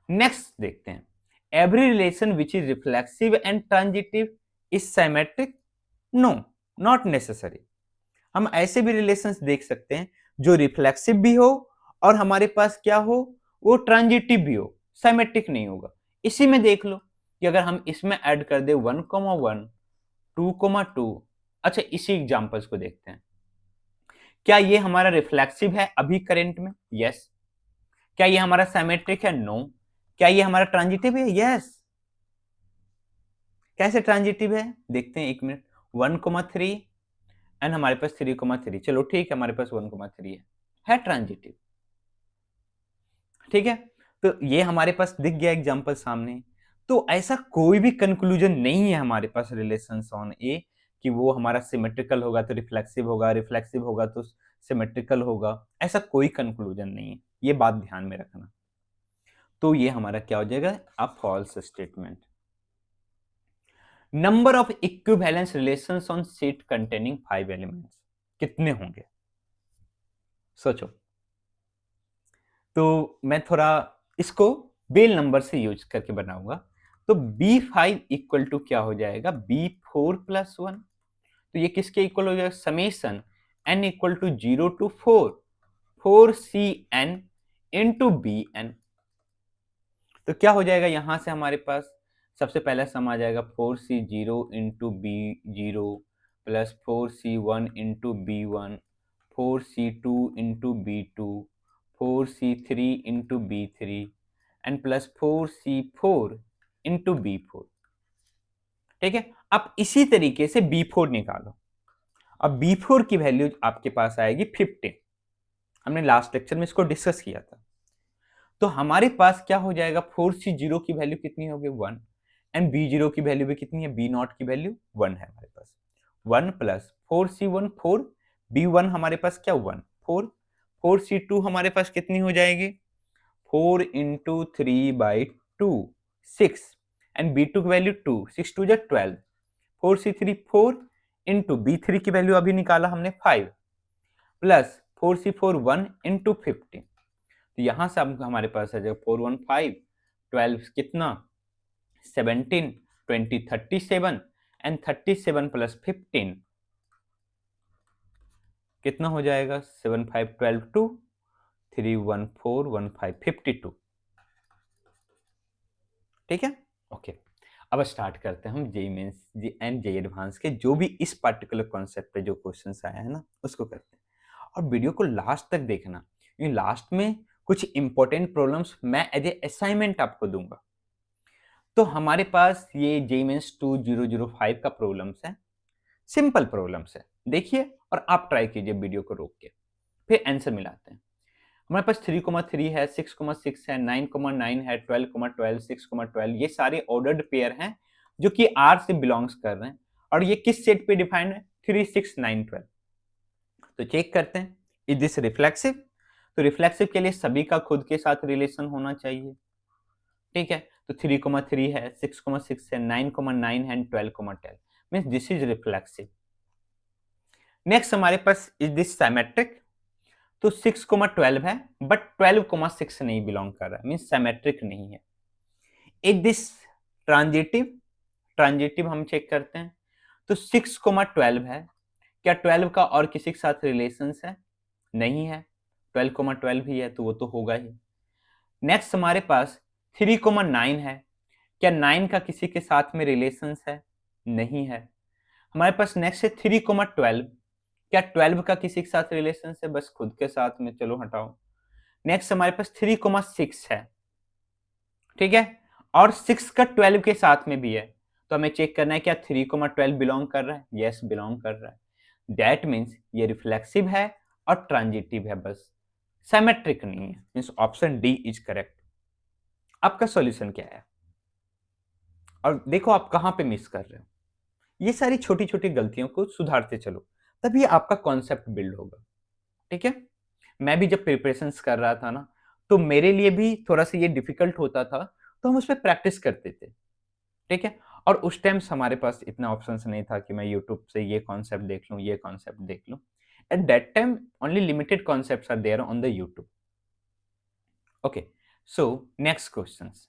नेक्स्ट देखते हैं। Every relation which is reflexive and transitive is symmetric? No, not necessary. हम ऐसे भी रिलेशंस देख सकते हैं जो रिफ्लेक्सिव भी हो और हमारे पास क्या हो, वो ट्रांजिटिव भी हो, सिमेट्रिक नहीं होगा। इसी में देख लो कि अगर हम इसमें ऐड कर दे 1,1, 2,2, अच्छा इसी एग्जांपल्स को देखते हैं। क्या ये हमारा रिफ्लेक्सिव है अभी करंट में? यस। क्या ये हमारा सिमेट्रिक है? नो। क्या ये हमारा ट्रांजिटिव है? यस। कैसे ट्रांजिटिव है देखते हैं, एक मिनट। 1,3 एंड हमारे पास 3,3, चलो ठीक है, हमारे पास 1,3 है ट्रांजिटिव। ठीक है, तो ये हमारे पास दिख गया एग्जांपल सामने। तो ऐसा कोई भी कंक्लूजन नहीं है हमारे पास रिलेशंस ऑन ए कि वो हमारा सिमेट्रिकल होगा तो रिफ्लेक्सिव होगा, रिफ्लेक्सिव होगा तो सिमेट्रिकल होगा, ऐसा कोई कंक्लूजन नहीं है, ये बात ध्यान में रखना। तो ये हमारा क्या हो जाएगा, अब false statement. Number of equivalence relations on set containing 5 elements कितने होंगे, सोचो। तो मैं थोड़ा इसको बेल नंबर से यूज करके बनाऊंगा। तो B5 इक्वल टू क्या हो जाएगा, B4 प्लस 1। तो ये किसके इक्वल हो जाएगा, summation n equal to 0 to 4 CN into BN। तो क्या हो जाएगा यहां से हमारे पास, सबसे पहला सम आ जाएगा 4C0 into B0 plus 4C1 into B1, 4C2 into B2, 4C3 into B3 and plus 4C4 into B4। ठीक है, अब इसी तरीके से B4 निकालो। अब B4 की वैल्यू आपके पास आएगी 15। हमने लास्ट लेक्चर में इसको डिस्कस किया था। तो हमारे पास क्या हो जाएगा, 4C0 की वैल्यू कितनी होगी 1 एंड B0 की वैल्यू भी कितनी है, B0 की वैल्यू 1 है हमारे पास। 1 प्लस 4C1 4, B1 हमारे पास क्या 1 4, 4C2 हमारे पास कितनी हो जाएगी 4 इंटू 3/2 6 एंड B2 की वैल्यू 2, 6 2 12, 4C3 4 इंटू B3 की वैल्यू अभी निकाला हमने 5 प्लस 4C4 1 इंटू 15। तो यहां से अब हमारे पास है 4 1 5 12 कितना 17 20 37 एंड 37 प्लस 15 कितना हो जाएगा 7 5 12 2 3 1 4 1 5 52। ठीक है, ओके। अब स्टार्ट करते हैं हम JEE mains and JEE advance के जो भी इस पर्टिकुलर कॉन्सेप्ट पे जो क्वेश्चंस आए हैं ना उसको करते हैं। और वीडियो को लास्ट तक देखना, क्योंकि लास्ट में कुछ इंपॉर्टेंट प्रॉब्लम्स मैं एज ए असाइनमेंट आपको दूंगा। तो हमारे पास ये जेई मेंस 2005 का प्रॉब्लम्स है, सिंपल प्रॉब्लम्स है। देखिए और आप ट्राई कीजिए वीडियो को रोक के, फिर आंसर मिलाते हैं। हमारे पास 3,3 है, 6,6 है, 9,9 है, 12,12, 6,12, ये सारे ऑर्डर्ड पेयर हैं जो कि आर से बिलोंग्स कर रहे हैं। और ये किस सेट पे डिफाइंड है, 3, 6, 9, 12। तो चेक करते हैं, इज दिस रिफ्लेक्सिव। तो रिफ्लेक्सिव के लिए सभी का खुद के साथ रिलेशन होना चाहिए। ठीक है, तो 3,3 है, 6,6 है, 9,9 है, 12,12 means this is reflexive. Next हमारे पास इज दिस सिमेट्रिक। तो 6,12 है बट 12,6 नहीं बिलोंग कर रहा है, मीन सिमेट्रिक नहीं है। इज दिस ट्रांजिटिव, ट्रांजिटिव हम चेक करते हैं। तो 6,12 है, क्या 12 का और किसी के साथ रिलेशन है, नहीं है, 12,12 ही है तो वो तो होगा ही। नेक्स्ट हमारे पास 3,9 है, क्या 9 का किसी के साथ में रिलेशन है, नहीं है। हमारे पास नेक्स्ट है 3,12, क्या 12 का किसी के साथ रिलेशन है, बस खुद के साथ में, चलो हटाओ। नेक्स्ट हमारे पास 3,6 है, ठीक है, और 6 का 12 के साथ में भी है। तो हमें चेक करना है क्या 3,12 बिलोंग कर रहा है, यस बिलोंग कर रहा है। दैट मीन्स ये रिफ्लेक्सिव है और ट्रांजिटिव है, बस सिमेट्रिक नहीं है, means option D is correct. आपका सॉल्यूशन क्या है, और देखो आप कहां पे मिस कर रहे हो। ये सारी छोटी छोटी गलतियों को सुधारते चलो, तभी आपका कॉन्सेप्ट बिल्ड होगा। ठीक है, मैं भी जब प्रिपरेशंस कर रहा था ना, तो मेरे लिए भी थोड़ा सा ये डिफिकल्ट होता था, तो हम उस पर प्रैक्टिस करते थे। ठीक है, और उस टाइम हमारे पास इतना ऑप्शंस नहीं था कि मैं यूट्यूब से ये कॉन्सेप्ट देख लूं, ये कॉन्सेप्ट देख लूं। At that time only limited concepts are there on the YouTube. Okay, so next questions,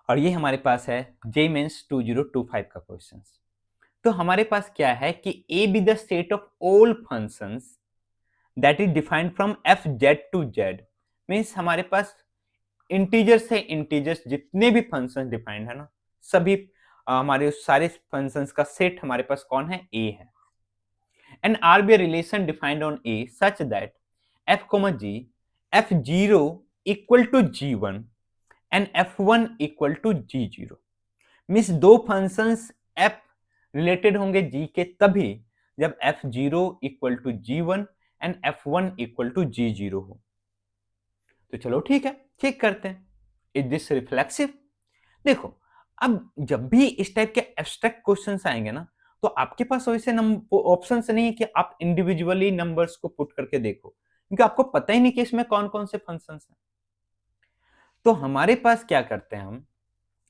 और ये हमारे पास है जे मेंस 2025 का क्वेश्चंस। तो हमारे पास क्या है कि A B the set of all functions that is defined from F Z to Z. Means हमारे पास इंटीजर से इंटीजर्स जितने भी फंक्शंस डिफाइंड है ना, सभी हमारे सारे फंक्शंस का सेट हमारे पास कौन है, ए है। And R B relation defined on A such that F comma G, F0 equal to G1 and F1 equal to G0। Means दो फंक्शंस f रिलेटेड होंगे g के तभी जब F0 equal to G1 and F1 equal to G0 हो। तो चलो ठीक है, चेक करते हैं, इज दिस रिफ्लेक्सिव। देखो, अब जब भी इस टाइप के एब्स्ट्रैक्ट क्वेश्चंस आएंगे ना, तो आपके पास वैसे ऑप्शंस नहीं है कि आप इंडिविजुअली नंबर्स को पुट करके देखो, क्योंकि आपको पता ही नहीं कि इसमें कौन कौन से फंक्शंस हैं। तो हमारे पास क्या करते हैं,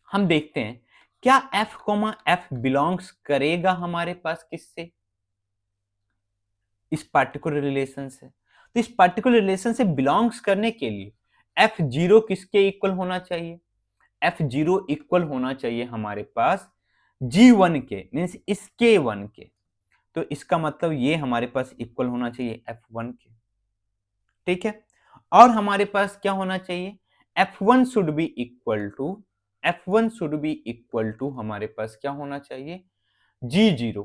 हम देखते हैं क्या f कोमा f बिलोंग्स करेगा हमारे पास किससे, इस पार्टिकुलर रिलेशन से। तो इस पार्टिकुलर रिलेशन से बिलोंग्स करने के लिए f0 किसके इक्वल होना चाहिए, f0 इक्वल होना चाहिए हमारे पास g1 के, मींस इसके 1 के। तो इसका मतलब ये हमारे पास इक्वल होना चाहिए f1 के, ठीक है। और हमारे पास क्या होना चाहिए, f1 should be equal to, f1 should be equal to हमारे पास क्या होना चाहिए, g0,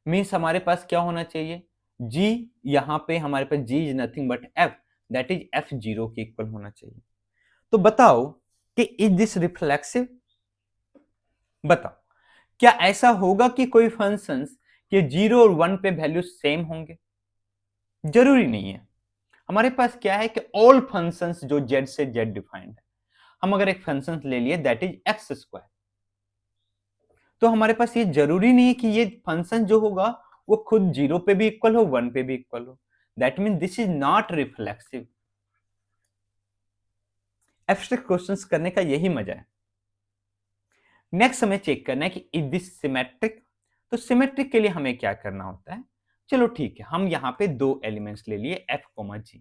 मीन्स हमारे पास क्या होना चाहिए, g, यहां पे हमारे पास g is nothing but f, that is f0 के इक्वल होना चाहिए। तो बताओ कि इज दिस रिफ्लेक्सिव, बताओ क्या ऐसा होगा कि कोई फंक्शंस के 0 और 1 पे वैल्यू सेम होंगे, जरूरी नहीं है। हमारे पास क्या है कि ऑल फंक्शंस जो z से z डिफाइंड है, हम अगर एक फंक्शन ले लिए दैट इज एक्स स्क्वायर, तो हमारे पास ये जरूरी नहीं है कि ये फंक्शन जो होगा वो खुद 0 पे भी इक्वल हो 1 पे भी इक्वल हो, that mean this is not reflexive. Abstract questions करने का यही मजा है। नेक्स्ट हमें चेक करना है कि इज दिस सिमेट्रिक। तो सिमेट्रिक के लिए हमें क्या करना होता है, चलो ठीक है, हम यहाँ पे दो एलिमेंट्स ले लिए f, g।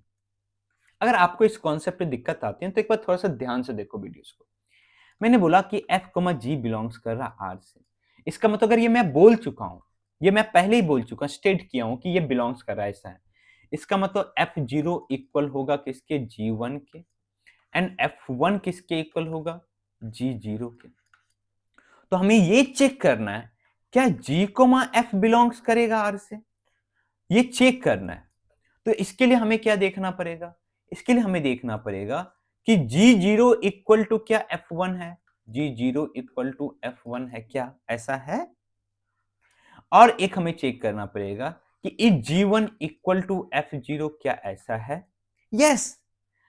अगर आपको इस कॉन्सेप्ट में दिक्कत आती है तो एक बार थोड़ा सा ध्यान से देखो वीडियोस को। मैंने बोला कि f, g बिलोंग्स कर रहा r से, इसका मतलब अगर ये मैं बोल चुका हूं, ये मैं पहले ही बोल चुका, स्टेट किया हूं कि ये बिलोंग्स कर रहा है, ऐसा है, इसका मतलब f0 इक्वल होगा किसके, g1 के, एंड f1 किसके इक्वल होगा, g0 के। तो हमें ये चेक करना है क्या g, f बिलोंग्स करेगा r से, ये चेक करना है। तो इसके लिए हमें क्या देखना पड़ेगा, इसके लिए हमें देखना पड़ेगा कि g0 इक्वल टू क्या f1 है, g0 इक्वल टू f1 है क्या, ऐसा है। और एक हमें चेक करना पड़ेगा कि is g1 equal to f0 क्या, ऐसा है। यस,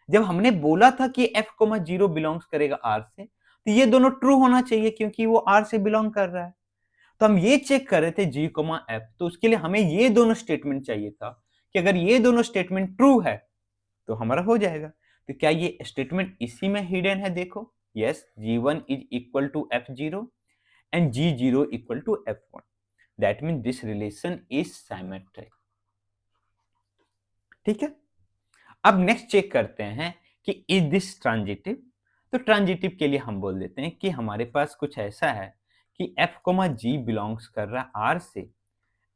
जब हमने बोला था कि f, 0 बिलोंग्स करेगा r से, तो ये दोनों ट्रू होना चाहिए क्योंकि वो r से बिलोंग कर रहा है। तो हम ये चेक कर रहे थे g, f, तो उसके लिए हमें ये दोनों स्टेटमेंट चाहिए था कि अगर ये दोनों स्टेटमेंट ट्रू है तो हमारा हो जाएगा। तो क्या ये स्टेटमेंट इसी में हिडन है, देखो, yes, g1 is equal to f0 and g0 equal to f1, that mean this relation is symmetric, ठीक है। अब नेक्स्ट चेक करते हैं कि इज दिस ट्रांजिटिव। तो ट्रांजिटिव के लिए हम बोल देते हैं कि हमारे पास कुछ ऐसा है कि f, g बिलोंग्स कर रहा r से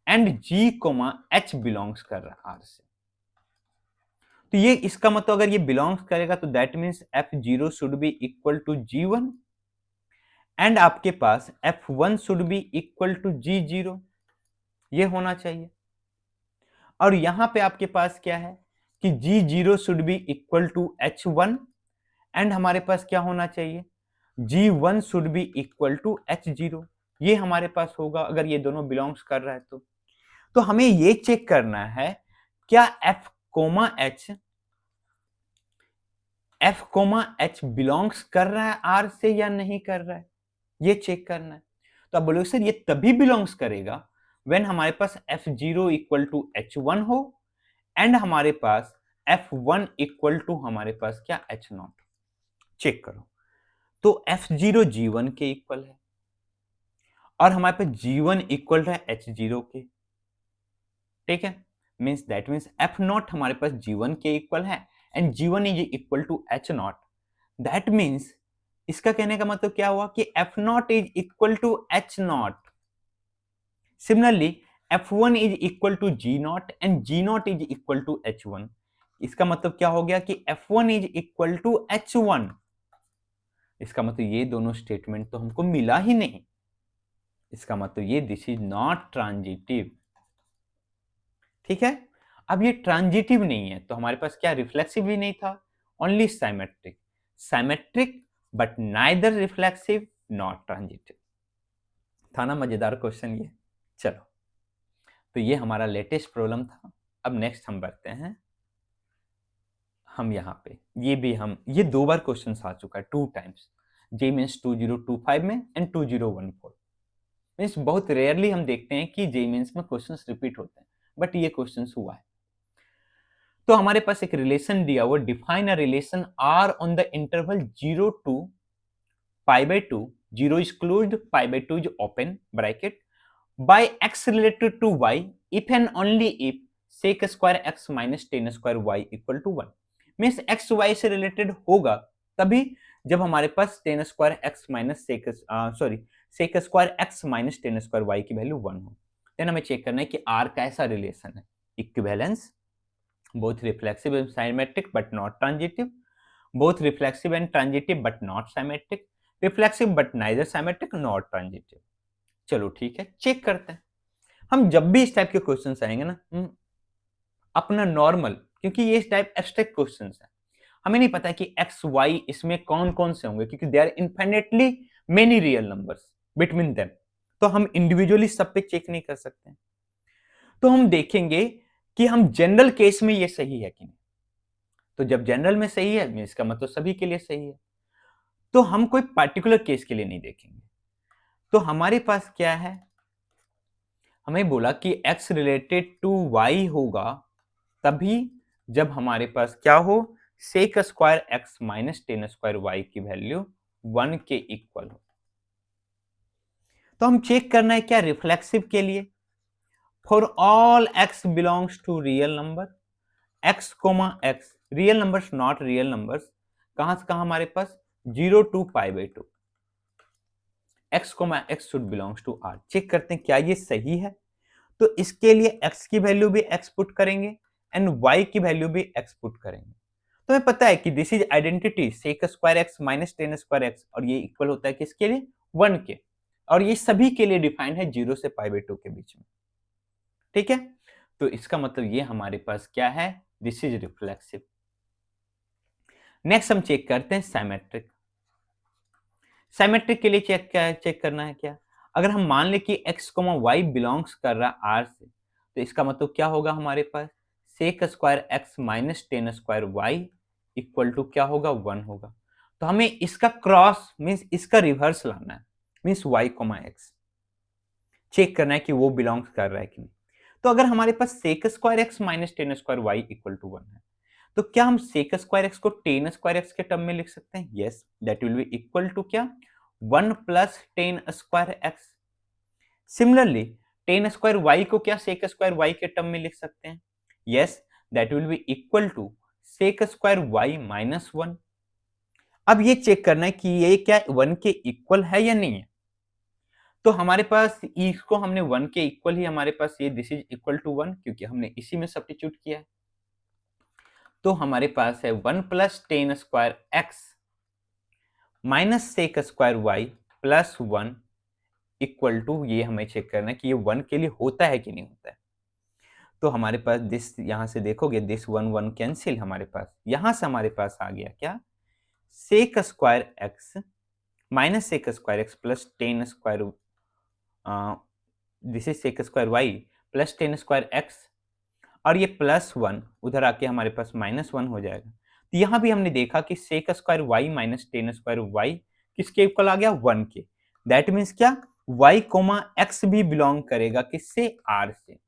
एंड g, h बिलोंग्स कर रहा r से। तो ये इसका मतलब अगर ये बिलोंग्स करेगा तो that means f0 should be equal to g1 and आपके पास f1 should be equal to g0, ये होना चाहिए। और यहां पे आपके पास क्या है कि g0 should be equal to h1 and हमारे पास क्या होना चाहिए, g1 should be equal to h0, ये हमारे पास होगा अगर ये दोनों बिलोंग्स कर रहा है तो हमें ये चेक करना है क्या f, h बिलोंग्स कर रहा है r से या नहीं कर रहा है, ये चेक करना है। तो आप बोलोगे सर ये तभी बिलोंग्स करेगा व्हेन हमारे पास f0 इक्वल टू h1 हो एंड हमारे पास f1 इक्वल टू हमारे पास क्या, h0। चेक करो, तो f0 g1 के इक्वल है और हमारे पास g1 इक्वल है h0 के, ठीक है। मीन्स दैट मीन्स f0 हमारे पास g1 के इक्वल है and g1 is equal to h0, that means इसका कहने का मतलब क्या हुआ कि f0 is equal to h0। Similarly f1 is equal to g0 and g0 is equal to h1, इसका मतलब क्या हो गया कि f1 is equal to h1, इसका मतलब ये दोनों स्टेटमेंट तो हमको मिला ही नहीं, इसका मतलब ये दिस इज नॉट ट्रांजिटिव, ठीक है। अब ये ट्रांजिटिव नहीं है तो हमारे पास क्या, रिफ्लेक्सिव भी नहीं था, only symmetric, symmetric but neither reflexive not transitive. था ना मजेदार क्वेश्चन ये। चलो, तो ये हमारा लेटेस्ट प्रॉब्लम था। अब नेक्स्ट हम बढ़ते हैं, हम यहाँ पे ये दो बार क्वेश्चन आ चुका है, 2 टाइम्स, जे मीन्स 2025 में एंड 2014। मीन्स बहुत रेयरली हम देखते हैं कि जे मीन्स में क्वेश्चंस रिपीट होते हैं, बट ये क्वेश्चंस हुआ है। तो हमारे पास एक रिलेशन दिया हुआ, define a relation R on the interval 0 to π/2 0 is closed, pi by 2 is open bracket, by x related to y if and only if sec square x minus tan square y equal to 1. Means x y से related होगा तभी जब हमारे पास tan square x minus sec square x minus tan square y की value 1 हो। Then हमें check करना है कि R का ऐसा रिलेशन है, equivalence, both reflexive and symmetric but not transitive, both reflexive and transitive but not symmetric, reflexive but neither symmetric nor transitive। चलो ठीक है, चेक करते हैं। हम जब भी इस टाइप के क्वेश्चंस आएंगे ना, अपना नॉर्मल, क्योंकि ये इस टाइप एब्स्ट्रैक्ट क्वेश्चंस है, हमें नहीं पता कि एक्स वाई इसमें कौन कौन से होंगे, क्योंकि they are infinitely many real numbers between them, तो हम इंडिविजुअली सब पे चेक नहीं कर सकते। तो हम देखेंगे कि हम जनरल केस में ये सही है कि नहीं। तो जब जनरल में सही है, इसका मतलब सभी के लिए सही है, तो हम कोई पार्टिकुलर केस के लिए नहीं देखेंगे। तो हमारे पास क्या है, हमें बोला कि x रिलेटेड टू y होगा तभी जब हमारे पास क्या हो, sec square x minus tan square y की वैल्यू 1 के इक्वल हो। तो हम चेक करना है क्या, रिफ्लेक्सिव के लिए, for all x belongs to real number, x comma x real numbers not real numbers, कहां से कहां हमारे पास 0 to pi by 2, x comma x should belongs to r। Check करते हैं क्या ये सही है। तो इसके लिए x की वैल्यू भी x पुट करेंगे एंड y की वैल्यू भी x पुट करेंगे। तो हमें पता है कि this is identity sec square x minus tan square x, और ये इक्वल होता है किसके लिए, 1 के, और ये सभी के लिए डिफाइंड है 0 से पाई बाई 2 के बीच में। ठीक है, तो इसका मतलब ये हमारे पास क्या है, दिस इज रिफ्लेक्सिव। नेक्स्ट हम चेक करते हैं साइमेट्रिक। साइमेट्रिक के लिए चेक करना है क्या, अगर हम मान ले कि x, y बिलोंग्स कर रहा है R से, तो इसका मतलब क्या होगा हमारे पास, sec square x minus tan square y equal to क्या होगा, 1 होगा। तो हमें इसका क्रॉस मीन्स इसका रिवर्स लाना है, मीन्स y, x चेक करना है कि वो बिलोंग्स कर रहा है कि नहीं। तो अगर हमारे पास sec square x minus tan square y equal to 1 है, तो क्या हम सेक स्क्वायर एक्स को टेन स्क्वायर एक्स के टर्म में लिख सकते हैं, yes, that will be equal to क्या, 1 plus tan square x. Similarly tan square y को क्या सेक स्क्वायर वाई के टर्म में लिख सकते हैं, yes, that will be equal to sec square y minus 1। अब ये चेक करना है कि ये क्या 1 के इक्वल है या नहीं है। तो हमारे पास इसको हमने 1 के इक्वल ही हमारे पास ये दिस इज इक्वल टू 1, क्योंकि हमने इसी में सब्स्टिट्यूट किया है। तो हमारे पास है 1 plus tan square x minus sec square y plus 1 equal to, ये हमें चेक करना है कि ये 1 के लिए होता है कि नहीं होता है। तो हमारे पास दिस, यहां से देखोगे दिस 1 1 कैंसिल, हमारे पास यहां से हमारे पास आ गया क्या, sec square x minus sec square x plus tan square this is sec square y plus tan square x, और ये प्लस 1 उधर आके हमारे पास माइनस 1 हो जाएगा। तो यहां भी हमने देखा कि sec square y minus tan square y किसके इक्वल आ गया, 1 के। दैट मीन्स क्या, y कोमा एक्स भी बिलोंग करेगा किससे, r से।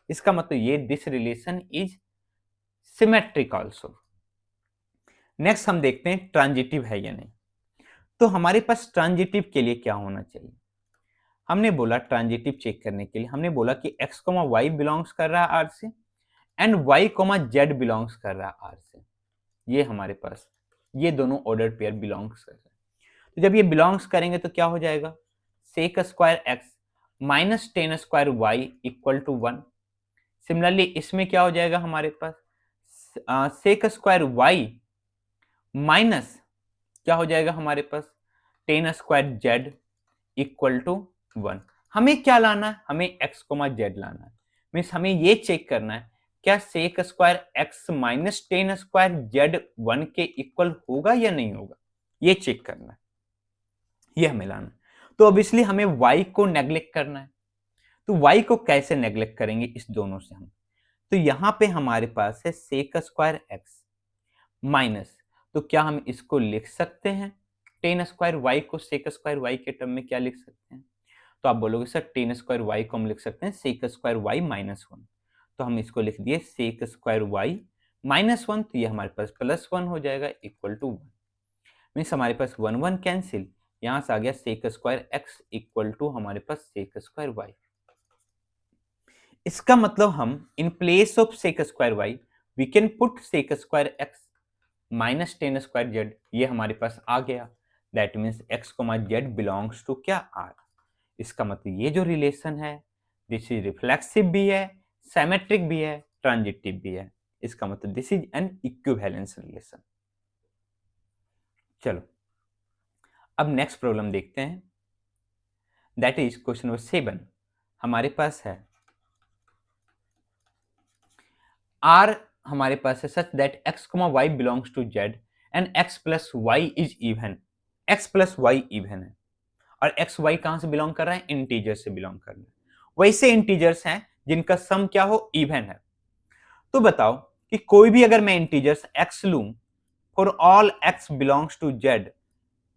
इसका मतलब ये this relation is symmetric also. Next हम देखते हैं ट्रांजिटिव है या नहीं। तो हमारे पास ट्रांजिटिव के लिए क्या होना चाहिए, हमने बोला ट्रांजिटिव चेक करने के लिए हमने बोला कि x, y बिलोंग्स कर रहा है r से एंड y, z बिलोंग्स कर रहा है r से। ये हमारे पास ये दोनों ऑर्डर पेयर बिलोंग्स कर रहे हैं। तो जब ये बिलोंग्स करेंगे तो क्या हो जाएगा, sec square x minus tan square y equal to 1। Similarly इसमें क्या हो जाएगा हमारे पास, सेक स्क्वायर वाई माइनस क्या हो जाएगा हमारे पास, tan square z equal to 1। हमें क्या लाना है, हमें x, z लाना है। मीन्स हमें ये चेक करना है क्या sec square x minus tan square z 1 के इक्वल होगा या नहीं होगा, ये चेक करना है, ये हमें लाना है। तो ऑब्वियसली हमें y को नेग्लेक्ट करना है। तो y को कैसे नेग्लेक्ट करेंगे, इस दोनों से हम, तो यहां पे हमारे पास है सेक स्क्वायर x माइनस, तो क्या हम इसको लिख सकते हैं टेन स्क्वायर वाई को सेक स्क्वायर वाई के टर्म में क्या लिख सकते हैं, तो आप बोलोगे सर टेन स्क्वायर वाई को हम लिख सकते हैं सेक स्क्वायर वाई माइनस 1। तो हम इसको लिख दिए सेक स्क्वायर वाई माइनस 1, तो ये हमारे पास प्लस 1 हो जाएगा इक्वल टू 1। मीन्स हमारे पास 1 1 कैंसिल, यहां से आ गया sec square x equal to हमारे पास सेक स्क्वायर वाई। इसका मतलब हम in place of sec square y we can put sec square x minus tan square z, ये हमारे पास आ गया। That means x comma z belongs to क्या, आर। इसका मतलब ये जो रिलेशन है दिस इज रिफ्लेक्सिव भी है, सिमेट्रिक भी है, ट्रांजिटिव भी है। इसका मतलब this is an equivalence relation. चलो अब नेक्स्ट प्रॉब्लम देखते हैं, दैट इज क्वेश्चन नंबर 7। हमारे पास है आर, हमारे पास है such that x comma y belongs to Z and x plus y is even. X plus y even है और एक्स वाई कहां से बिलोंग कर रहा है, इंटीजर से बिलोंग कर रहा है। वैसे इंटीजर्स हैं जिनका सम क्या हो, इवन है। तो बताओ कि कोई भी अगर मैं इंटीजर्स एक्स लूं for all x belongs to Z,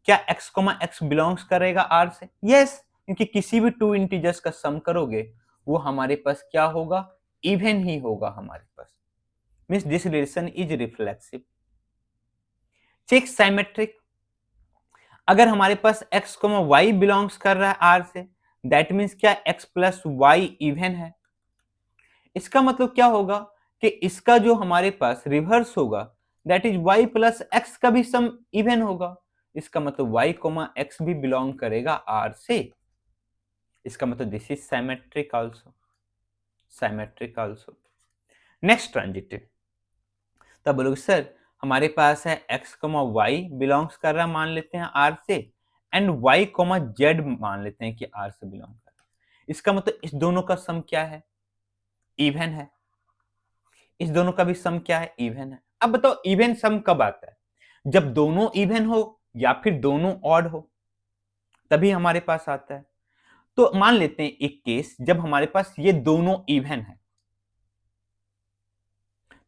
क्या एक्स कोमा एक्स बिलोंग्स करेगा आर से? यस, क्योंकि किसी भी टू इंटीजर्स का सम करोगे वो हमारे पास क्या होगा, इवन ही होगा हमारे पास। Means this relation is reflexive. Check symmetric, अगर हमारे पास x y बिलोंग्स कर रहा है आर से, दैट मीन्स क्या x प्लस वाई इवन है। इसका मतलब क्या होगा कि इसका जो हमारे पास रिवर्स होगा that is y plus x का भी सम इवन होगा। इसका मतलब y कोमा एक्स भी बिलोंग करेगा आर से। इसका मतलब this is symmetric also, symmetric also. Next transitive, तब बोलोगे सर हमारे पास है x कोमा वाई बिलोंग्स कर रहा है मान लेते हैं आर से, एंड y कोमा जेड मान लेते हैं कि आर से बिलोंग कर रहा है। इसका मतलब इस दोनों का सम क्या है, इवन है। इस दोनों का भी सम क्या है, इवन है। अब बताओ इवन सम कब आता है, जब दोनों इवन हो या फिर दोनों ऑड हो, तभी हमारे पास आता है। तो मान लेते हैं एक केस जब हमारे पास ये दोनों इवन है,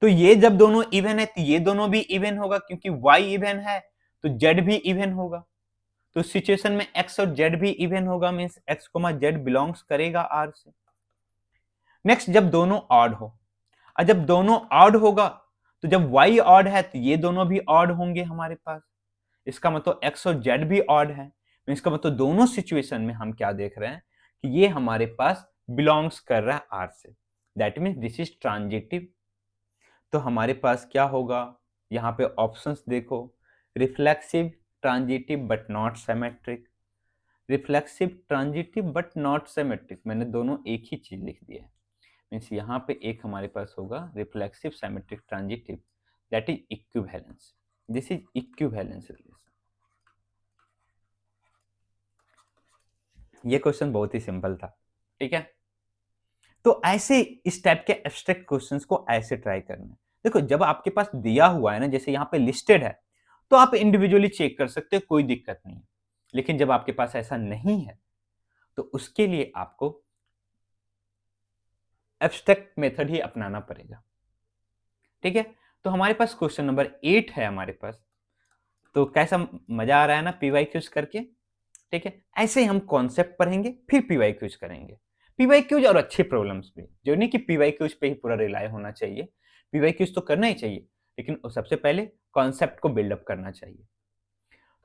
तो ये जब दोनों इवन है तो ये दोनों भी इवन होगा, क्योंकि y इवन है तो z भी इवन होगा। तो सिचुएशन में x और z भी इवन होगा, मींस x z बिलोंग्स करेगा r से। नेक्स्ट जब दोनों ऑड हो, और जब दोनों ऑड होगा तो जब y ऑड है तो ये दोनों भी ऑड होंगे हमारे पास। इसका मतलब x और z भी ऑड है। इसका मतलब दोनों सिचुएशन में हम क्या देख रहे हैं कि ये हमारे पास बिलोंग्स कर रहा है r से। That means this is transitive. तो हमारे पास क्या होगा, यहाँ पे ऑप्शंस देखो, reflexive, transitive but not symmetric. Reflexive, transitive but not symmetric, मैंने दोनों एक ही चीज लिख दिया है। मीन्स यहाँ पे एक हमारे पास होगा reflexive, symmetric, transitive, that is equivalence. This is equivalence relation. ये क्वेश्चन बहुत ही सिंपल था, ठीक है। तो ऐसे इस टाइप के एब्स्ट्रैक्ट क्वेश्चंस को ऐसे ट्राई करना है। देखो जब आपके पास दिया हुआ है ना, जैसे यहाँ पे लिस्टेड है, तो आप इंडिविजुअली चेक कर सकते हो, कोई दिक्कत नहीं है। लेकिन जब आपके पास ऐसा नहीं है तो उसके लिए आपको एब्स्ट्रैक्ट मेथड ही अपनाना पड़ेगा, ठीक है। तो हमारे पास क्वेश्चन नंबर 8 है हमारे पास। तो कैसा मजा आ रहा है ना पीवाई क्यूज करके, ठीक है। ऐसे ही हम कॉन्सेप्ट पढ़ेंगे फिर पीवाई क्यूज करेंगे। पीवाई क्यूज और अच्छी प्रॉब्लम्स भी, जो नहीं कि पीवाई क्यूज पे ही पूरा रिलाय होना चाहिए। पीवाई क्यूज तो करना ही चाहिए, लेकिन सबसे पहले कॉन्सेप्ट को बिल्डअप करना चाहिए।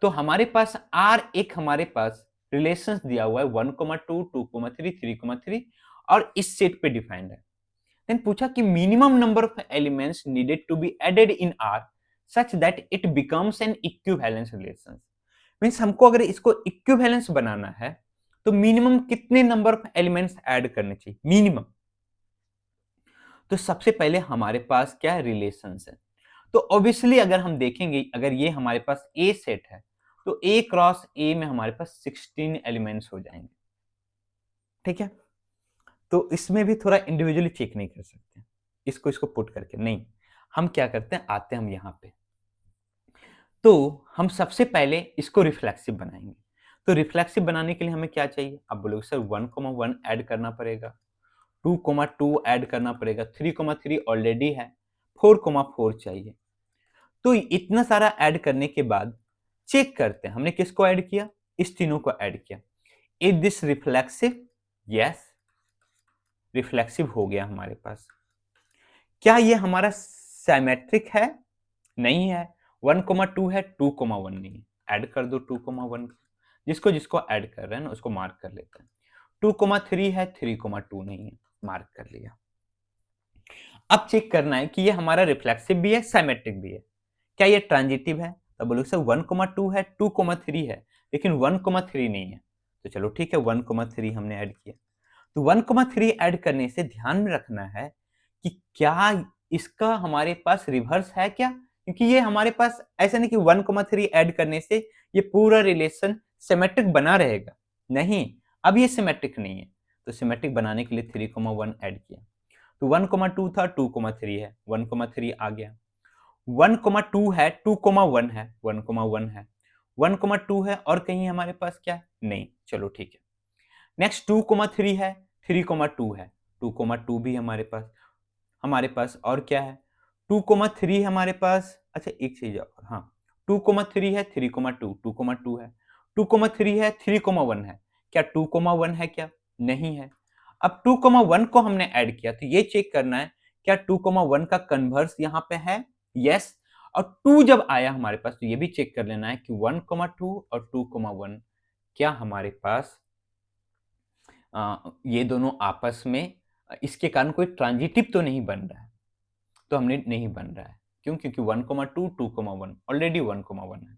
तो हमारे पास आर एक हमारे पास रिलेशंस दिया हुआ है 1,2, 2,3, 3,3 और इस सेट पे डिफाइंड है। देन पूछा कि minimum number of elements needed to be added in R such that it becomes an equivalence relation. Means हमको अगर इसको इक्विवेलेंस बनाना है तो मिनिमम कितने नंबर ऑफ एलिमेंट्स ऐड करने चाहिए, मिनिमम। तो सबसे पहले हमारे पास क्या है, रिलेशंस है। तो ऑब्वियसली अगर हम देखेंगे, अगर ये हमारे पास ए सेट है तो ए क्रॉस ए में हमारे पास 16 एलिमेंट्स हो जाएंगे, ठीक है। तो इसमें भी थोड़ा इंडिविजुअली चेक नहीं कर सकते, इसको इसको पुट करके नहीं। हम क्या करते हैं, आते हैं हम यहां पे। तो हम सबसे पहले इसको रिफ्लेक्सिव बनाएंगे। तो रिफ्लेक्सिव बनाने के लिए हमें क्या चाहिए, अब बोलोगे सर 1,1 ऐड करना पड़ेगा, 2,2 ऐड करना पड़ेगा, 3,3 ऑलरेडी है, 4,4 चाहिए। तो इतना सारा ऐड करने के बाद चेक करते हैं हमने किसको ऐड किया, इस तीनों को ऐड किया। Is this reflexive, yes reflexive हो गया हमारे पास। क्या ये हमारा सिमेट्रिक है, नहीं है। 1,2 है, 2,1 नहीं है, ऐड कर दो 2,1। जिसको जिसको ऐड कर रहे हैं ना उसको मार्क कर लेते हैं। 2,3 है, 3,2 नहीं है, मार्क कर लिया। अब चेक करना है कि ये हमारा रिफ्लेक्सिव भी है, सिमेट्रिक भी है। क्या ये ट्रांजिटिव है? तो बोलोगे सर 1,2 है, 2,3 है, लेकिन 1,3 नहीं है। तो चलो ठीक है, 1,3 हमने ऐड किया। तो 1,3 ऐड करने से ध्यान में रखना है कि क्या इसका हमारे पास रिवर्स है क्या? क्योंकि ये हमारे पास ऐसा नहीं कि 1,3 ऐड करने से ये पूरा रिलेशन सिमेट्रिक बना रहेगा। नहीं, अब ये सिमेट्रिक नहीं है। तो सिमेट्रिक बनाने के लिए 3,1 ऐड किया। तो 1,2 था, 2,3 है, 1,3 आ गया। 1,2 है, 2,1 है, 1,1 है, 1,2 है और कहीं हमारे पास क्या है? नहीं। चलो ठीक है। नेक्स्ट 2,3 है, 3,2 है, 2,2 भी हमारे पास और क्या है? 2,3 हमारे पास, अच्छा एक चीज और, हाँ 2,3 है, 3,2, 2,2 है, 2,3 है, 3,1 है। क्या 2,1 है क्या? नहीं है। अब 2,1 को हमने ऐड किया तो ये चेक करना है क्या 2,1 का कन्वर्स यहाँ पे है? यस। और 2 जब आया हमारे पास तो ये भी चेक कर लेना है कि 1,2 और 2,1 क्या हमारे पास ये दोनों आपस में इसके कारण कोई ट्रांजिटिव तो नहीं बन रहा है। तो हमने नहीं बन रहा है। क्यों? क्योंकि 1,2, 2,1 ऑलरेडी 1,1 है।